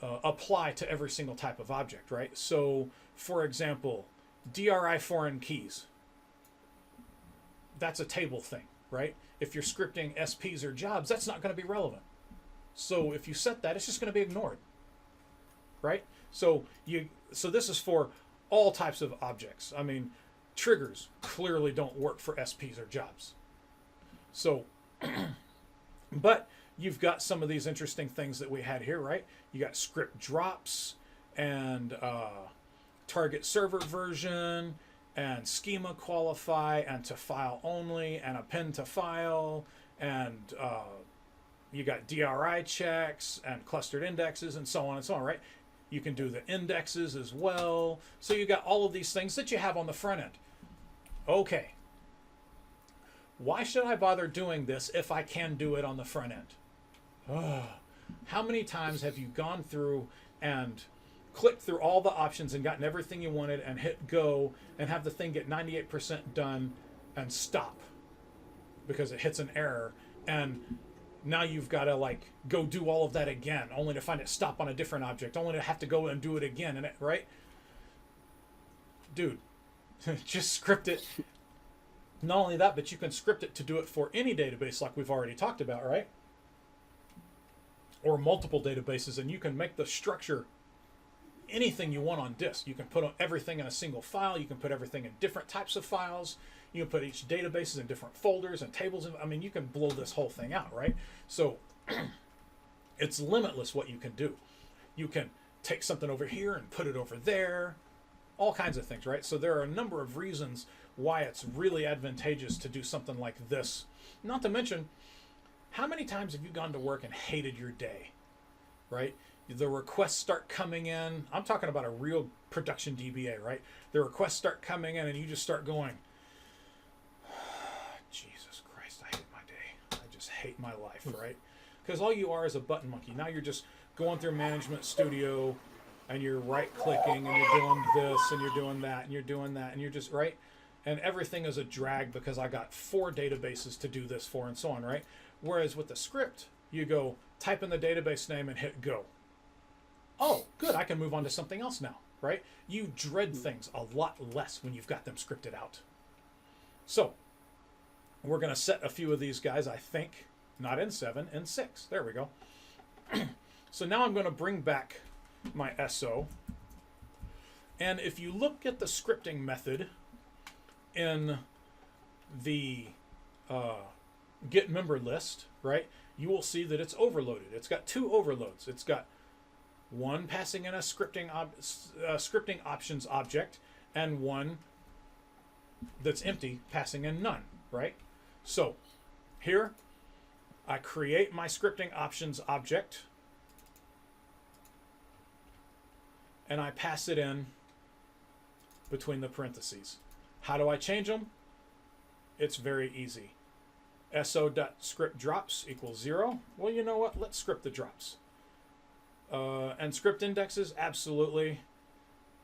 apply to every single type of object, right? So, for example, DRI foreign keys. That's a table thing, right? If you're scripting SPs or jobs, that's not going to be relevant. So if you set that, it's just going to be ignored, right? So this is for all types of objects. I mean, triggers clearly don't work for SPs or jobs. So, but you've got some of these interesting things that we had here, right? You got script drops and target server version and schema qualify and to file only and append to file and you got DRI checks and clustered indexes and so on and so on, right? You can do the indexes as well. So you got all of these things that you have on the front end. Okay. Why should I bother doing this if I can do it on the front end? How many times have you gone through and clicked through all the options and gotten everything you wanted and hit go and have the thing get 98% done and stop because it hits an error, and now you've got to go do all of that again only to find it stop on a different object, only to have to go and do it again, and right? Dude, just script it. Not only that, but you can script it to do it for any database like we've already talked about, right? Or multiple databases, and you can make the structure anything you want on disk. You can put everything in a single file. You can put everything in different types of files. You can put each databases in different folders and tables. I mean, you can blow this whole thing out, right? So it's limitless what you can do. You can take something over here and put it over there. All kinds of things, right? So there are a number of reasons why it's really advantageous to do something like this. Not to mention, how many times have you gone to work and hated your day, right? The requests start coming in. I'm talking about a real production DBA, right? The requests start coming in and you just start going, Jesus Christ, I hate my day. I just hate my life, right? Because all you are is a button monkey. Now you're just going through Management Studio and you're right-clicking and you're doing this and you're doing that and you're doing that and you're just, right? And everything is a drag because I got 4 databases to do this for and so on, right? Whereas with the script, you go type in the database name and hit go. Oh, good, I can move on to something else now, right? You dread things a lot less when you've got them scripted out. So, we're going to set a few of these guys, I think, not in 7, in 6. There we go. So now I'm going to bring back my SO. And if you look at the scripting method in the get member list, right, you will see that it's overloaded. It's got 2 overloads. It's got one passing in a scripting options object and one that's empty passing in none, right? So here I create my scripting options object and I pass it in between the parentheses. How do I change them? It's very easy. so.script_drops equals 0. Well, you know what? Let's script the drops. And script indexes, absolutely.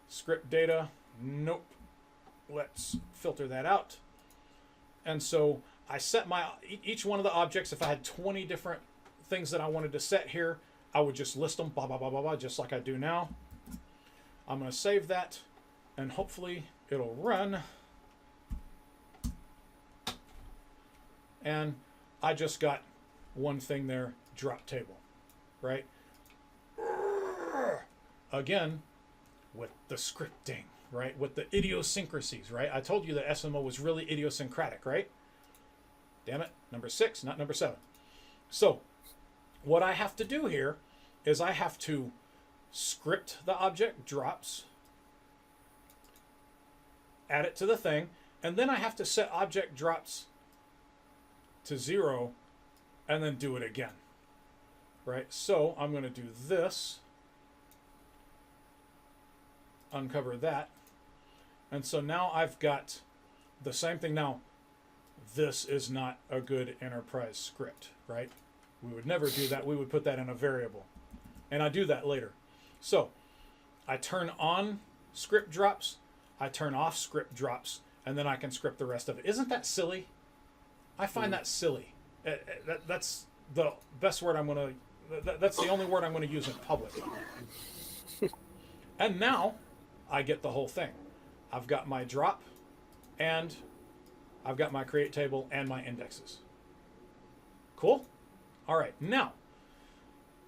Script data, nope. Let's filter that out. And so I set each one of the objects. If I had 20 different things that I wanted to set here, I would just list them, blah, blah, blah, blah, blah, just like I do now. I'm going to save that, and hopefully it'll run. And I just got one thing there, drop table, right? Again, with the scripting, right? With the idiosyncrasies, right? I told you that SMO was really idiosyncratic, right? Damn it, number 6, not number 7. So what I have to do here is I have to script the object drops, add it to the thing, and then I have to set object drops to 0 and then do it again, right? So I'm going to do this, uncover that, and so now I've got the same thing. Now this is not a good enterprise script, right? We would never do that. We would put that in a variable, and I do that later. So I turn on script drops, I turn off script drops, and then I can script the rest of it. Isn't that silly? I find that silly. That's the best word I'm going to, that's the only word I'm going to use in public. And now I get the whole thing. I've got my drop, and I've got my create table and my indexes. Cool? All right, now,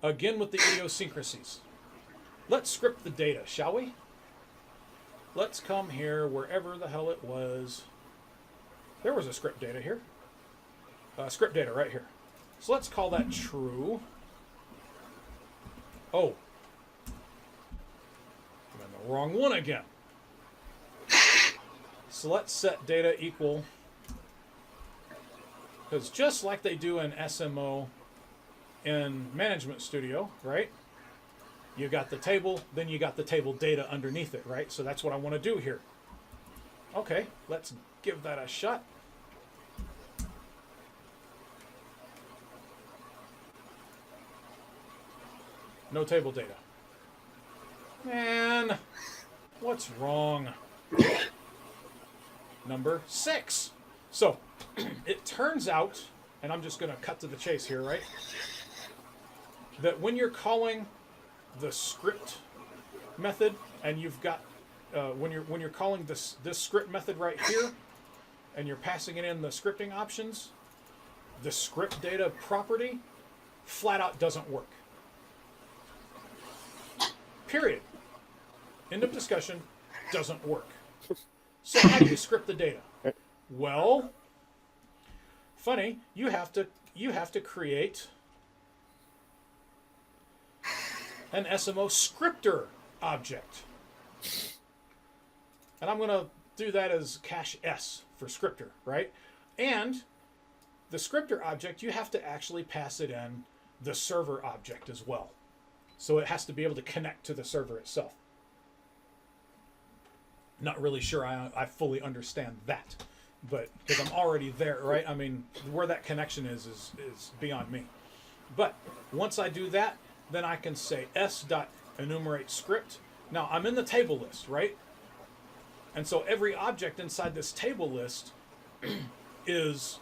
again with the idiosyncrasies. Let's script the data, shall we? Let's come here, wherever the hell it was. There was a script data here. Script data right here. So let's call that true. Oh. I'm in the wrong one again. So let's set data equal, because just like they do in SMO in Management Studio, right? You got the table, then you got the table data underneath it, right? So that's what I want to do here. Okay, let's give that a shot. No table data. Man, what's wrong? Number 6. So it turns out, and I'm just going to cut to the chase here, right? That when you're calling the script method, and you've got when you're calling this script method right here, and you're passing it in the scripting options, the script data property flat out doesn't work. Period. End of discussion. Doesn't work. So how do you script the data? Well, funny, you have to create an SMO scripter object. And I'm going to do that as cache S for scripter, right? And the scripter object, you have to actually pass it in the server object as well. So it has to be able to connect to the server itself. Not really sure I fully understand that, but because I'm already there, right? I mean, where that connection is beyond me. But once I do that, then I can say s.enumerate script. Now I'm in the table list, right? And so every object inside this table list is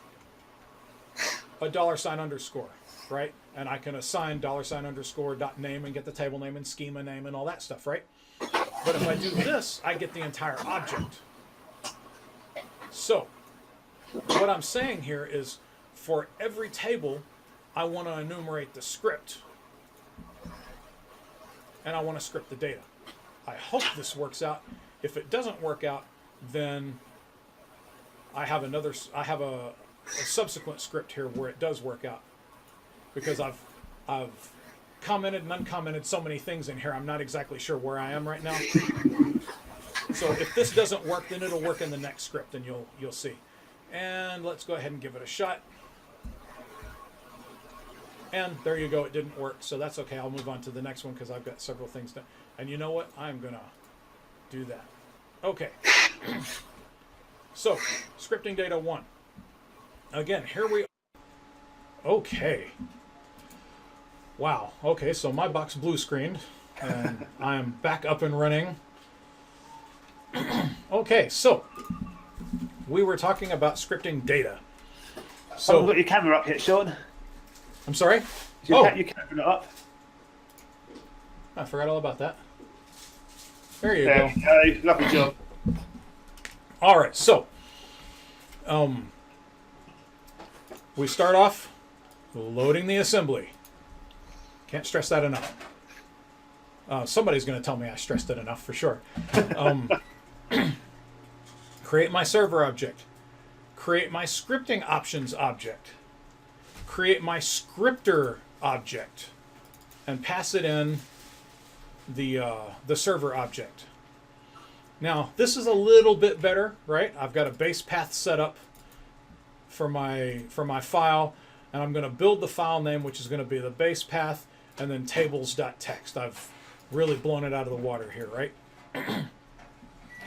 a $_ right? And I can assign $_name and get the table name and schema name and all that stuff, right? But if I do this, I get the entire object. So what I'm saying here is for every table, I want to enumerate the script. And I want to script the data. I hope this works out. If it doesn't work out, then I have a subsequent script here where it does work out. Because I've commented and uncommented so many things in here, I'm not exactly sure where I am right now. So if this doesn't work, then it'll work in the next script, and you'll see. And let's go ahead and give it a shot. And there you go, it didn't work, so that's okay. I'll move on to the next one because I've got several things done. And you know what? I'm gonna do that. Okay. So, scripting data 1. Again, here we are. Okay. Wow. Okay, so my box blue screened, and I am back up and running. Okay, so we were talking about scripting data. So, I've got your camera up yet, Sean. I'm sorry? Your camera up. I forgot all about that. There you There go. we go. Lovely job. All right, so we start off loading the assembly. Can't stress that enough. Somebody's going to tell me I stressed it enough for sure. Create my server object. Create my scripting options object. Create my scripter object, and pass it in the server object. Now this is a little bit better, right? I've got a base path set up for my file, and I'm going to build the file name, which is going to be the base path, and then tables.txt. I've really blown it out of the water here, right?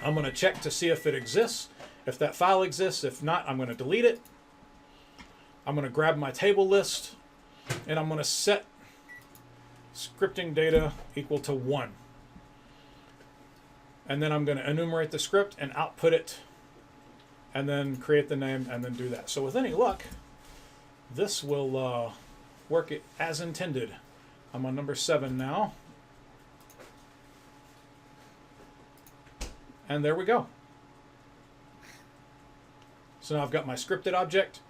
I'm going to check to see if it exists. If that file exists, if not, I'm going to delete it. I'm going to grab my table list, and I'm going to set scripting data equal to 1. And then I'm going to enumerate the script and output it, and then create the name, and then do that. So with any luck, this will work it as intended. I'm on number 7 now. And there we go. So now I've got my scripted object,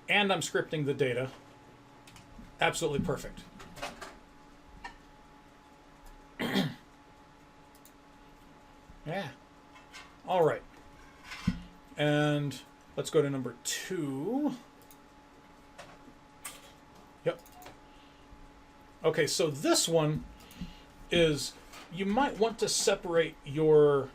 and I'm scripting the data. Absolutely perfect. Yeah. All right. And let's go to number 2. Yep. Okay, so this one is, you might want to separate your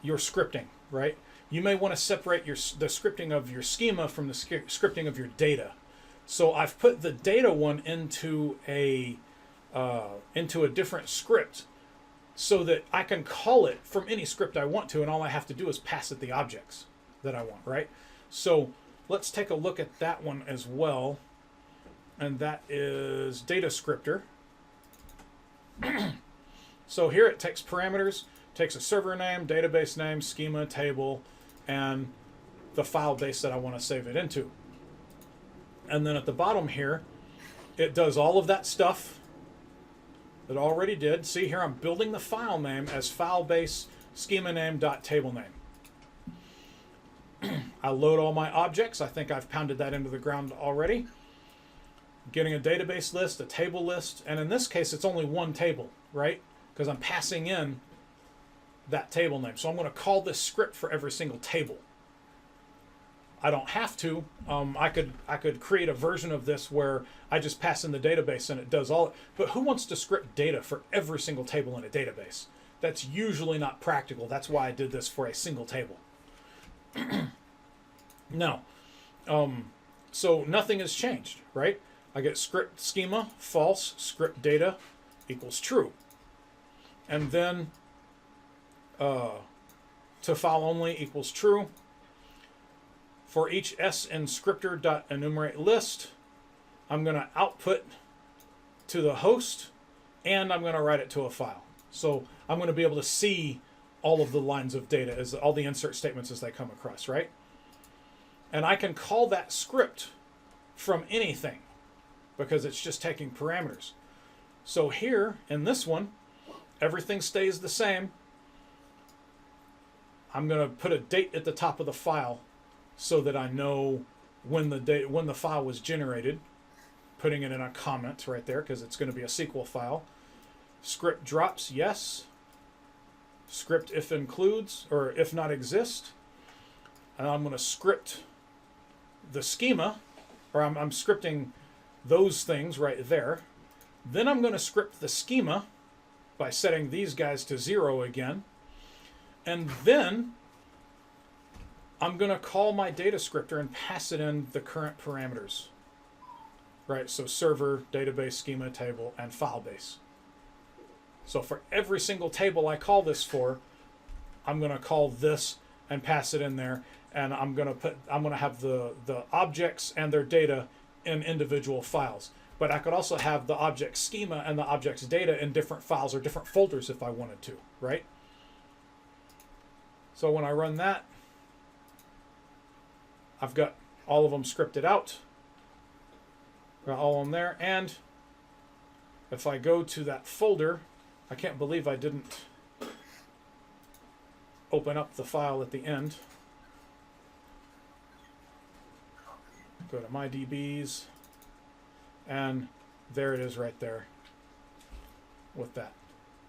scripting, right? You may want to separate the scripting of your schema from the scripting of your data. So I've put the data one into a different script, so that I can call it from any script I want to, and all I have to do is pass it the objects that I want, right? So let's take a look at that one as well, and that is data scripter. So here it takes parameters, takes a server name, database name, schema, table, and the file base that I want to save it into. And then at the bottom here, it does all of that stuff that already did. See here, I'm building the file name as file base schema name dot table name. I load all my objects. I think I've pounded that into the ground already. Getting a database list, a table list, and in this case, it's only one table, right? Because I'm passing in that table name. So I'm going to call this script for every single table. I don't have to. I could create a version of this where I just pass in the database and it does all. But who wants to script data for every single table in a database? That's usually not practical. That's why I did this for a single table. Now, so nothing has changed, right? I get script schema false, script data equals true, and then to file only equals true. For each s in scripter.enumerate list, I'm going to output to the host, and I'm going to write it to a file. So I'm going to be able to see all of the lines of data, as all the insert statements as they come across, right? And I can call that script from anything because it's just taking parameters. So here in this one, everything stays the same. I'm going to put a date at the top of the file so that I know when the file was generated, putting it in a comment right there because it's going to be a SQL file. Script drops, yes. Script if includes or if not exist. And I'm going to script the schema, or I'm scripting those things right there. Then I'm going to script the schema by setting these guys to 0 again. And then I'm going to call my data scripter and pass it in the current parameters. Right, so server, database, schema, table, and file base. So for every single table I call this for, I'm going to call this and pass it in there, and I'm going to have the objects and their data in individual files. But I could also have the object schema and the object's data in different files or different folders if I wanted to, right? So when I run that, I've got all of them scripted out. Got all of them there, and if I go to that folder, I can't believe I didn't open up the file at the end. Go to my DBs, and there it is right there with that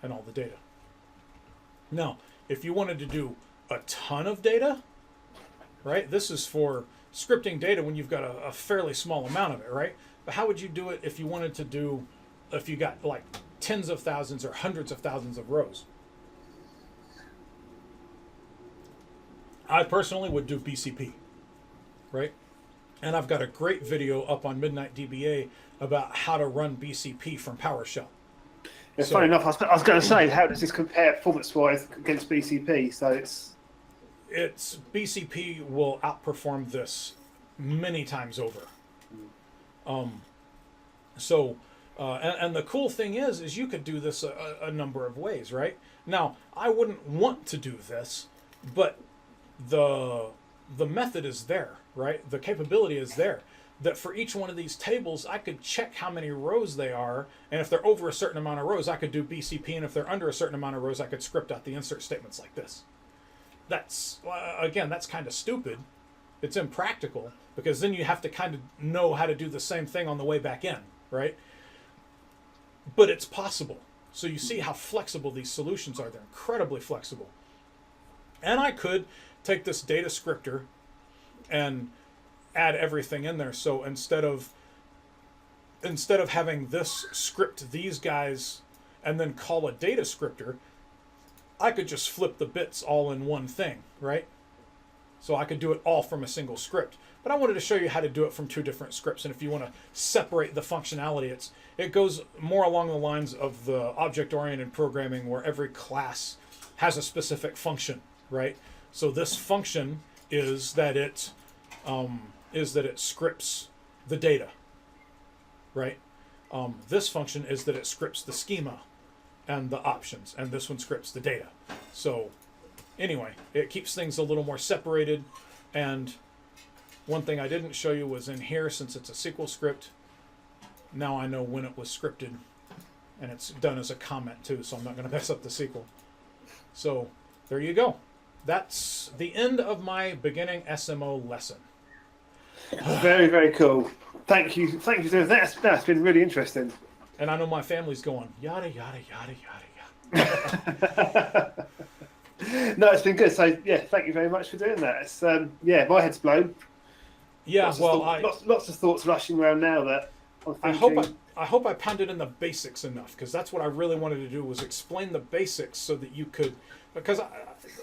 and all the data. Now, if you wanted to do a ton of data, right? This is for scripting data when you've got a fairly small amount of it, right? But how would you do it if you wanted to do, if you got like tens of thousands or hundreds of thousands of rows? I personally would do BCP, right? And I've got a great video up on Midnight DBA about how to run BCP from PowerShell. Yeah, funny enough, I was going to say, how does this compare performance-wise against BCP? So it's BCP will outperform this many times over. And the cool thing is you could do this a number of ways, right? Now, I wouldn't want to do this, but the method is there, right? The capability is there. That for each one of these tables, I could check how many rows they are, and if they're over a certain amount of rows, I could do BCP, and if they're under a certain amount of rows, I could script out the insert statements like this. That's, again, that's kind of stupid. It's impractical, because then you have to kind of know how to do the same thing on the way back in, right? But it's possible. So you see how flexible these solutions are. They're incredibly flexible. And I could take this data scripter and add everything in there. So instead of having this script these guys and then call a data scripter, I could just flip the bits all in one thing, right? So I could do it all from a single script. But I wanted to show you how to do it from two different scripts. And if you want to separate the functionality, it goes more along the lines of the object-oriented programming where every class has a specific function, right? So this function is that it scripts the data, right? This function is that it scripts the schema and the options, and this one scripts the data. So anyway, it keeps things a little more separated. And one thing I didn't show you was in here, since it's a SQL script, now I know when it was scripted, and it's done as a comment too, so I'm not going to mess up the SQL. So there you go. That's the end of my beginning SMO lesson. very, very cool. Thank you. That's been really interesting. And I know my family's going, yada, yada, yada, yada, yada. No, it's been good. So, yeah, thank you very much for doing that. It's, my head's blown. Yeah, lots of thoughts rushing around now that I'm thinking. I hope I pounded in the basics enough, because that's what I really wanted to do, was explain the basics so that you could, because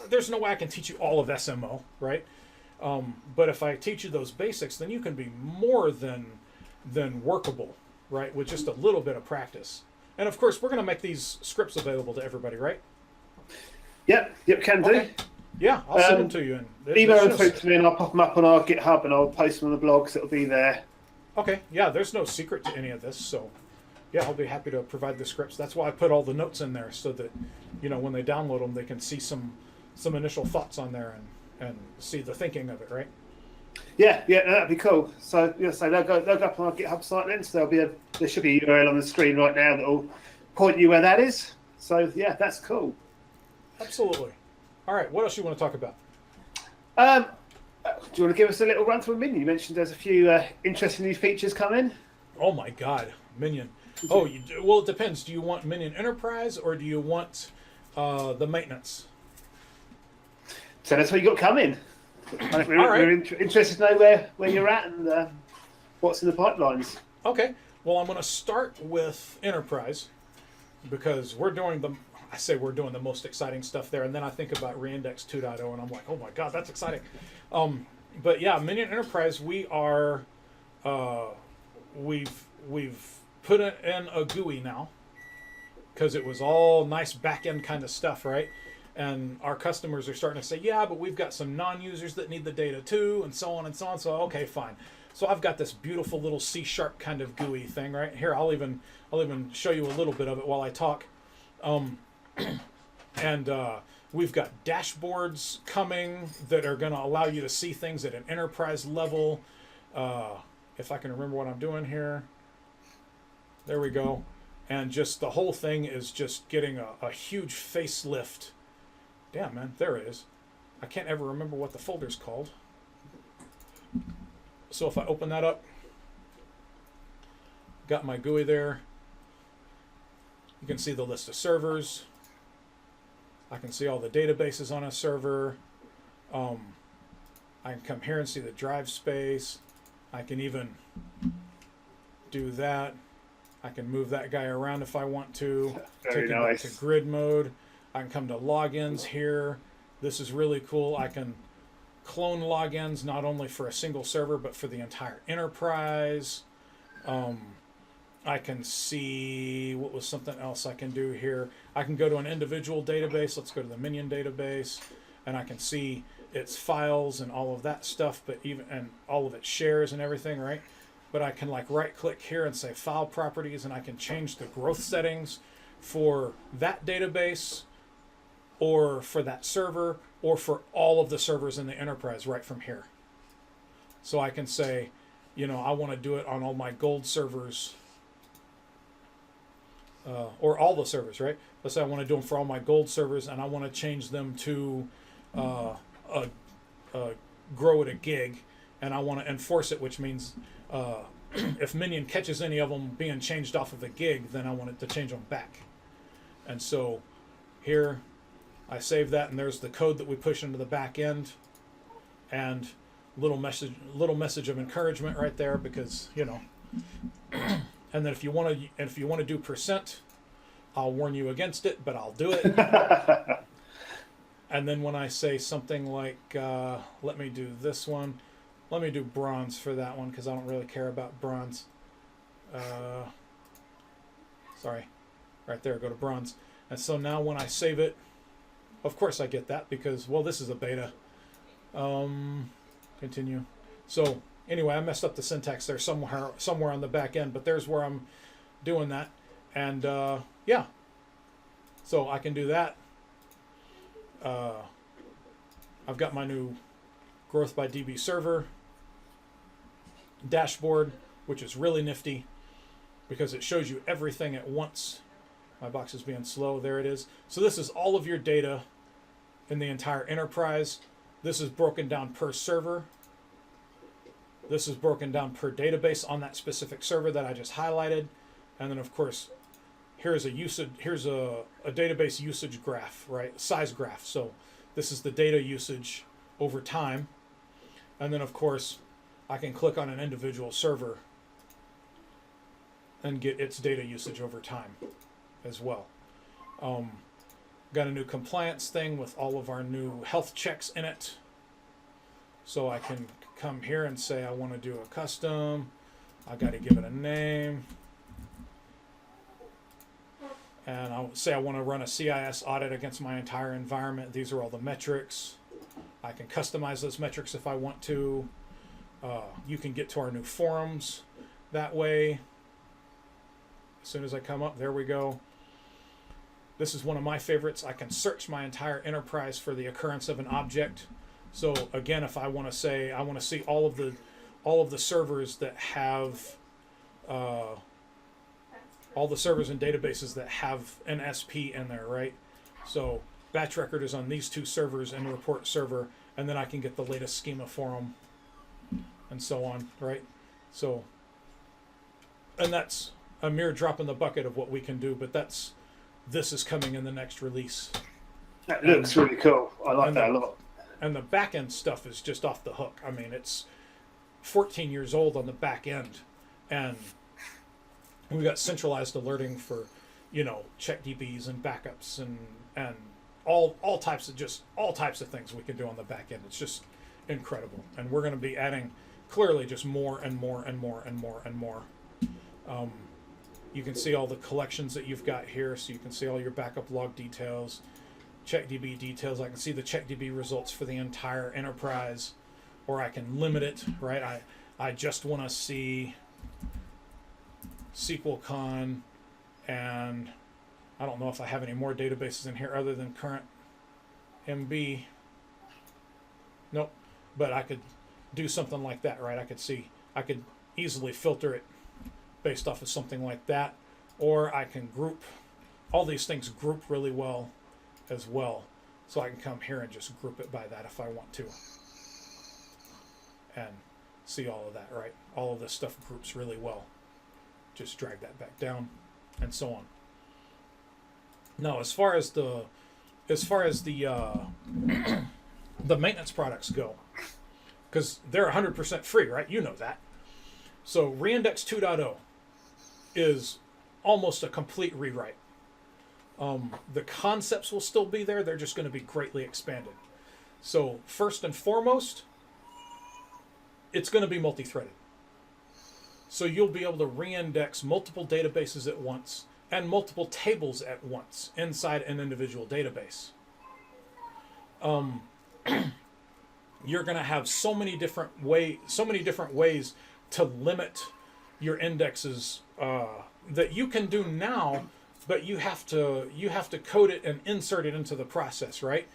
there's no way I can teach you all of SMO, right? But if I teach you those basics, then you can be more than workable, right? With just a little bit of practice. And of course, we're going to make these scripts available to everybody, right? Yep, can do. Okay. Yeah, I'll send them to you. Email them through to me, and I'll pop them up on our GitHub, and I'll post them on the blog, so it'll be there. Okay, yeah, there's no secret to any of this, so yeah, I'll be happy to provide the scripts. That's why I put all the notes in there, so that, when they download them, they can see some initial thoughts on there and see the thinking of it, right? Yeah, that'd be cool. So they'll go up on our GitHub site then. So there should be a URL on the screen right now that'll point you where that is. So yeah, that's cool. Absolutely. All right, what else you want to talk about? Do you want to give us a little run through Minion? You mentioned there's a few interesting new features coming. Oh my God, Minion. Oh, well, it depends. Do you want Minion Enterprise or do you want the maintenance? So that's what you got coming. We're interested to know where you're at and what's in the pipelines. Okay. Well, I'm going to start with Enterprise because we're doing the most exciting stuff there, and then I think about Reindex 2.0, and I'm like, oh my God, that's exciting. But yeah, Minion Enterprise, we are we've put in a GUI now because it was all nice back end kind of stuff, right? And our customers are starting to say, yeah, but we've got some non-users that need the data too, and so on and so on. So okay, fine. So I've got this beautiful little C# kind of GUI thing right here. I'll even show you a little bit of it while I talk. And we've got dashboards coming that are going to allow you to see things at an enterprise level. If I can remember what I'm doing here. There we go. And just the whole thing is just getting a huge facelift Damn, man, there it is. I can't ever remember what the folder's called. So if I open that up, got my GUI there. You can see the list of servers. I can see all the databases on a server. I can come here and see the drive space. I can even do that. I can move that guy around if I want to. Very Take him back nice. to grid mode. I can come to logins here. This is really cool. I can clone logins not only for a single server but for the entire enterprise. I can see what was something else I can do here. I can go to an individual database. Let's go to the Minion database, and I can see its files and all of that stuff, but even and all of its shares and everything, right? But I can like right click here and say file properties, and I can change the growth settings for that database or for that server or for all of the servers in the enterprise right from here. So I can say, you know, I want to do it on all my gold servers, or all the servers, right? Let's say I want to do them for all my gold servers, and I want to change them to grow at a gig, and I want to enforce it, which means if Minion catches any of them being changed off of a gig, then I want it to change them back. And so here I save that, and there's the code that we push into the back end, and little message of encouragement right there, because you know. And then if you want to do %, I'll warn you against it, but I'll do it. And then when I say something like, let me do this one, let me do bronze for that one because I don't really care about bronze. Sorry, right there, go to bronze. And so now when I save it, of course I get that because, well, this is a beta. Continue. So anyway, I messed up the syntax there somewhere on the back end, but there's where I'm doing that. And yeah, so I can do that. I've got my new growth by DB server dashboard, which is really nifty because it shows you everything at once. My box is being slow. There it is. So this is all of your data in the entire enterprise. This is broken down per server. This is broken down per database on that specific server that I just highlighted. And then of course, here's a database usage graph, right? Size graph. So this is the data usage over time. And then of course, I can click on an individual server and get its data usage over time as well. Got a new compliance thing with all of our new health checks in it. So I can come here and say I want to do a custom. I got to give it a name. And I'll say I want to run a CIS audit against my entire environment. These are all the metrics. I can customize those metrics if I want to. You can get to our new forums that way. As soon as I come up, there we go. This is one of my favorites. I can search my entire enterprise for the occurrence of an object. So again, if I want to say I want to see all of the servers that have all the servers and databases that have an SP in there, right? So batch record is on these two servers and report server, and then I can get the latest schema for them and so on, right? So, and that's a mere drop in the bucket of what we can do, but this is coming in the next release. That looks really cool. I like that a lot. And the back end stuff is just off the hook. I mean, it's 14 years old on the back end, and we got centralized alerting for, you know, check DBs and backups and all types of things we can do on the back end. It's just incredible, and we're going to be adding clearly just more and more and more and more and more. You can see all the collections that you've got here, so you can see all your backup log details, CheckDB details. I can see the CheckDB results for the entire enterprise, or I can limit it, right? I just want to see SQLCon, and I don't know if I have any more databases in here other than current MB. Nope, but I could do something like that, right? I could easily filter it based off of something like that, or I can group. All these things group really well as well. So I can come here and just group it by that if I want to. And see all of that, right? All of this stuff groups really well. Just drag that back down and so on. Now, as far as the the maintenance products go, because they're 100% free, right? You know that. So Reindex 2.0 is almost a complete rewrite. The concepts will still be there. They're just going to be greatly expanded. So first and foremost, it's going to be multi-threaded. So you'll be able to reindex multiple databases at once and multiple tables at once inside an individual database. You're going to have so many different ways to limit your indexes that you can do now, but you have to code it and insert it into the process, right?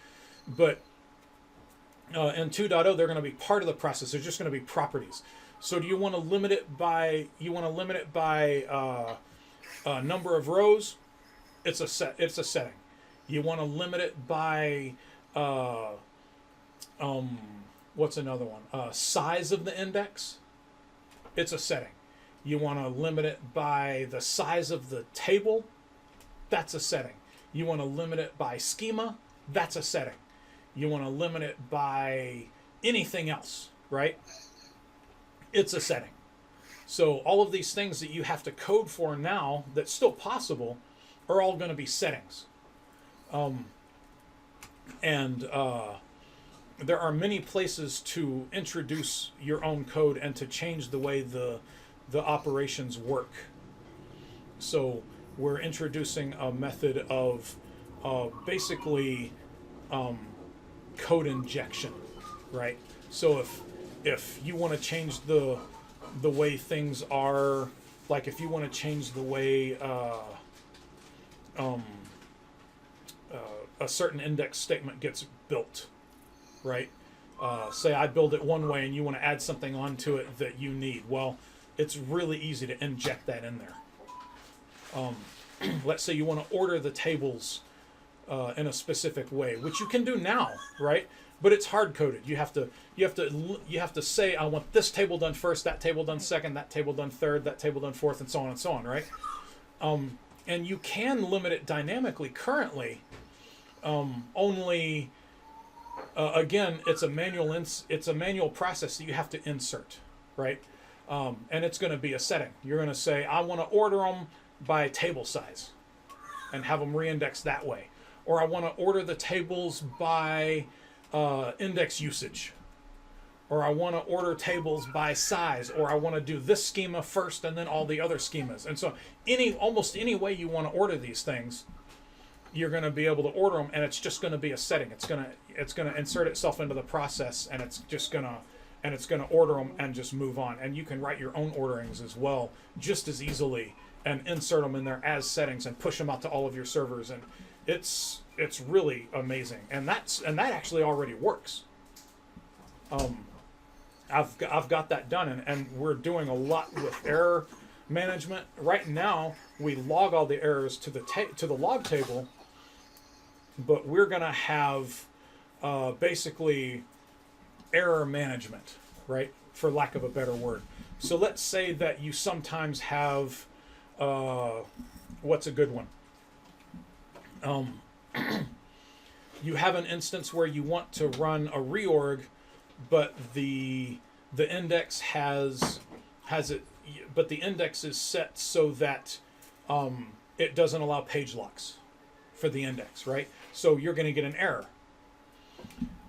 But in 2.0, they're going to be part of the process. They're just going to be properties. So do you want to limit it by number of rows? It's a setting. You want to limit it by what's another one? Size of the index. It's a setting. You want to limit it by the size of the table. That's a setting. You want to limit it by schema. That's a setting. You want to limit it by anything else, right? It's a setting. So all of these things that you have to code for now that's still possible are all going to be settings. There are many places to introduce your own code and to change the way the operations work. So we're introducing a method of basically code injection, right? So if you want to change the way things are, like if you want to change the way a certain index statement gets built, right? Say I build it one way and you want to add something onto it that you need. Well, it's really easy to inject that in there. Let's say you want to order the tables in a specific way, which you can do now, right? But it's hard coded. You have to say I want this table done first, that table done second, that table done third, that table done fourth, and so on, right? And you can limit it dynamically currently. Only again, it's a manual process that you have to insert, right? And it's going to be a setting. You're going to say I want to order them by table size, and have them reindex that way, or I want to order the tables by index usage, or I want to order tables by size, or I want to do this schema first and then all the other schemas. And so almost any way you want to order these things, you're going to be able to order them, and it's just going to be a setting. It's going to insert itself into the process, and it's going to order them and just move on. And you can write your own orderings as well, just as easily, and insert them in there as settings and push them out to all of your servers. And it's really amazing, and that actually already works. I've got that done, and we're doing a lot with error management right now. We log all the errors to the log table, but we're gonna have basically error management, right? For lack of a better word. So let's say that you sometimes have what's a good one? You have an instance where you want to run a reorg, but the index has it, but the index is set so that it doesn't allow page locks for the index, right? So you're going to get an error,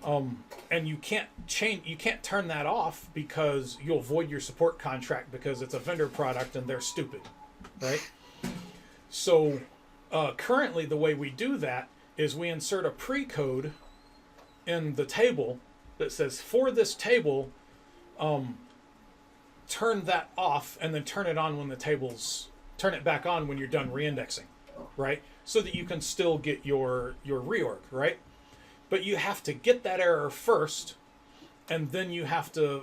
and you can't turn that off because you'll void your support contract because it's a vendor product and they're stupid, right? So currently the way we do that is we insert a pre-code in the table that says for this table, turn that off and then turn it on when turn it back on when you're done reindexing, right? So that you can still get your reorg, right? But you have to get that error first, and then you have to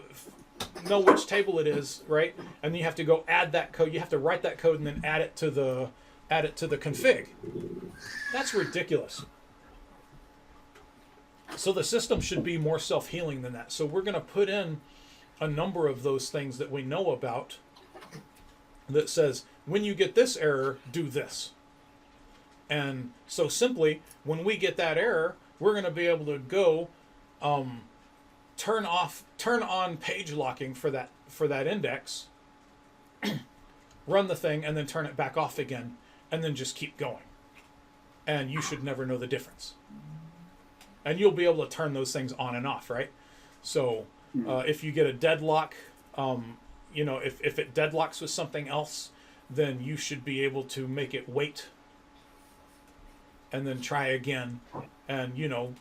know which table it is, right? And then you have to go add that code. You have to write that code and then add it to the config. That's ridiculous. So the system should be more self-healing than that. So we're going to put in a number of those things that we know about that says, when you get this error, do this. And so simply, when we get that error, we're going to be able to go turn on page locking for that index, run the thing, and then turn it back off again, and then just keep going. And you should never know the difference. And you'll be able to turn those things on and off, right? So if you get a deadlock, if it deadlocks with something else, then you should be able to make it wait and then try again, and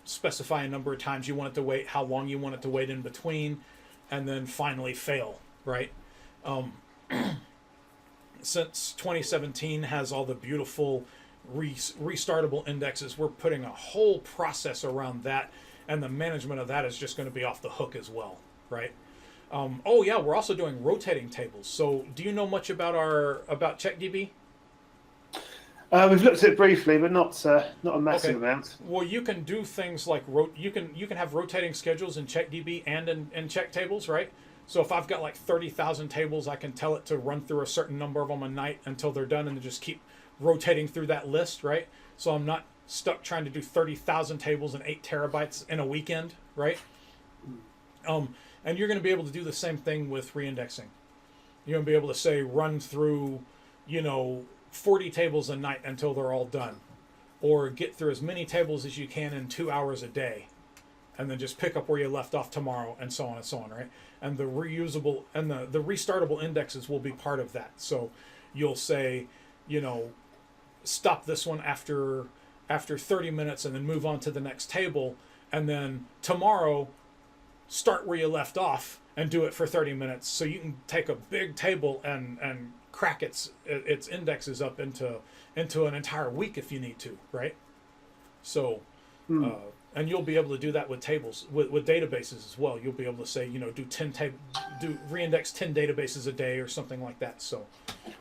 specify a number of times you want it to wait, how long you want it to wait in between, and then finally fail, right? Since 2017 has all the beautiful restartable indexes, we're putting a whole process around that, and the management of that is just going to be off the hook as well, right? Oh yeah, we're also doing rotating tables. So do you know much about CheckDB? We've looked at it briefly, but not a massive amount. Well, you can do things like you can have rotating schedules in CheckDB and in check tables, right? So if I've got like 30,000 tables, I can tell it to run through a certain number of them a night until they're done, and then just keep rotating through that list, right? So I'm not stuck trying to do 30,000 tables and 8 terabytes in a weekend, right? And you're going to be able to do the same thing with reindexing. You're going to be able to say run through, 40 tables a night until they're all done, or get through as many tables as you can in 2 hours a day, and then just pick up where you left off tomorrow, and so on and so on, right? And the reusable and the restartable indexes will be part of that. So you'll say, stop this one after 30 minutes and then move on to the next table, and then tomorrow start where you left off and do it for 30 minutes. So you can take a big table and crack its indexes up into an entire week if you need to, right? So and you'll be able to do that with tables, with databases as well. You'll be able to say, do reindex 10 databases a day or something like that. So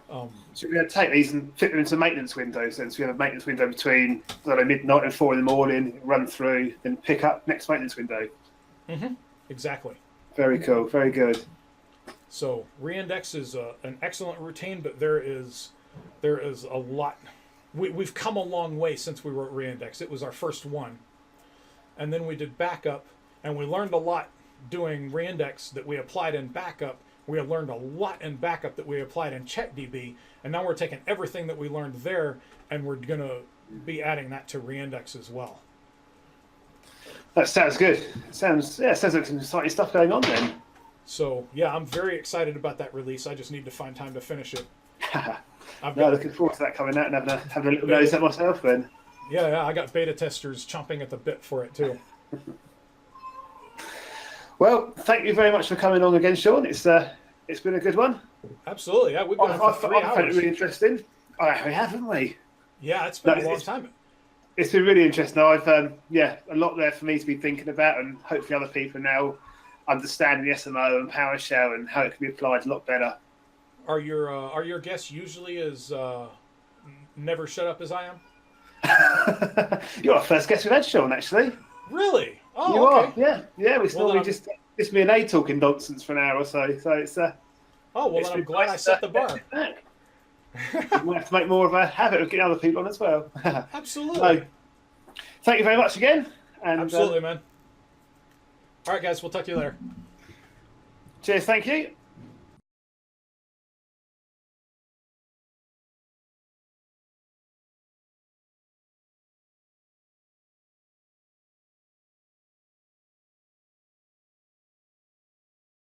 so we're going to take these and fit them into maintenance windows then. So we have a maintenance window between midnight and 4 in the morning, run through, then pick up next maintenance window. Exactly. Very cool. Very good. So reindex is an excellent routine, but there is a lot. We've come a long way since we wrote reindex. It was our first one, and then we did backup, and we learned a lot doing reindex that we applied in backup. We have learned a lot in backup that we applied in CheckDB, and now we're taking everything that we learned there, and we're going to be adding that to reindex as well. That sounds good. Sounds like some exciting stuff going on then. So yeah, I'm very excited about that release. I just need to find time to finish it. Looking forward to that coming out and having a little nose at myself then. Yeah, I got beta testers chomping at the bit for it too. Well, thank you very much for coming on again, Sean. It's been a good one. Absolutely, yeah. We've been on for 3 I found it hours. really interesting. We haven't we? Yeah, it's been a long time. It's been really interesting. I've a lot there for me to be thinking about, and hopefully other people now understanding the SMO and PowerShell and how it can be applied a lot better. Are your guests usually as never shut up as I am? You're our first guest we've had, Sean, actually. Really? Oh, you okay. are, yeah. We normally just me and A talking nonsense for an hour or so. So it's oh well, then I'm glad I set the bar. We have to make more of a habit of getting other people on as well. Absolutely. So, thank you very much again. And, absolutely, man. All right, guys. We'll talk to you later. Cheers. Thank you.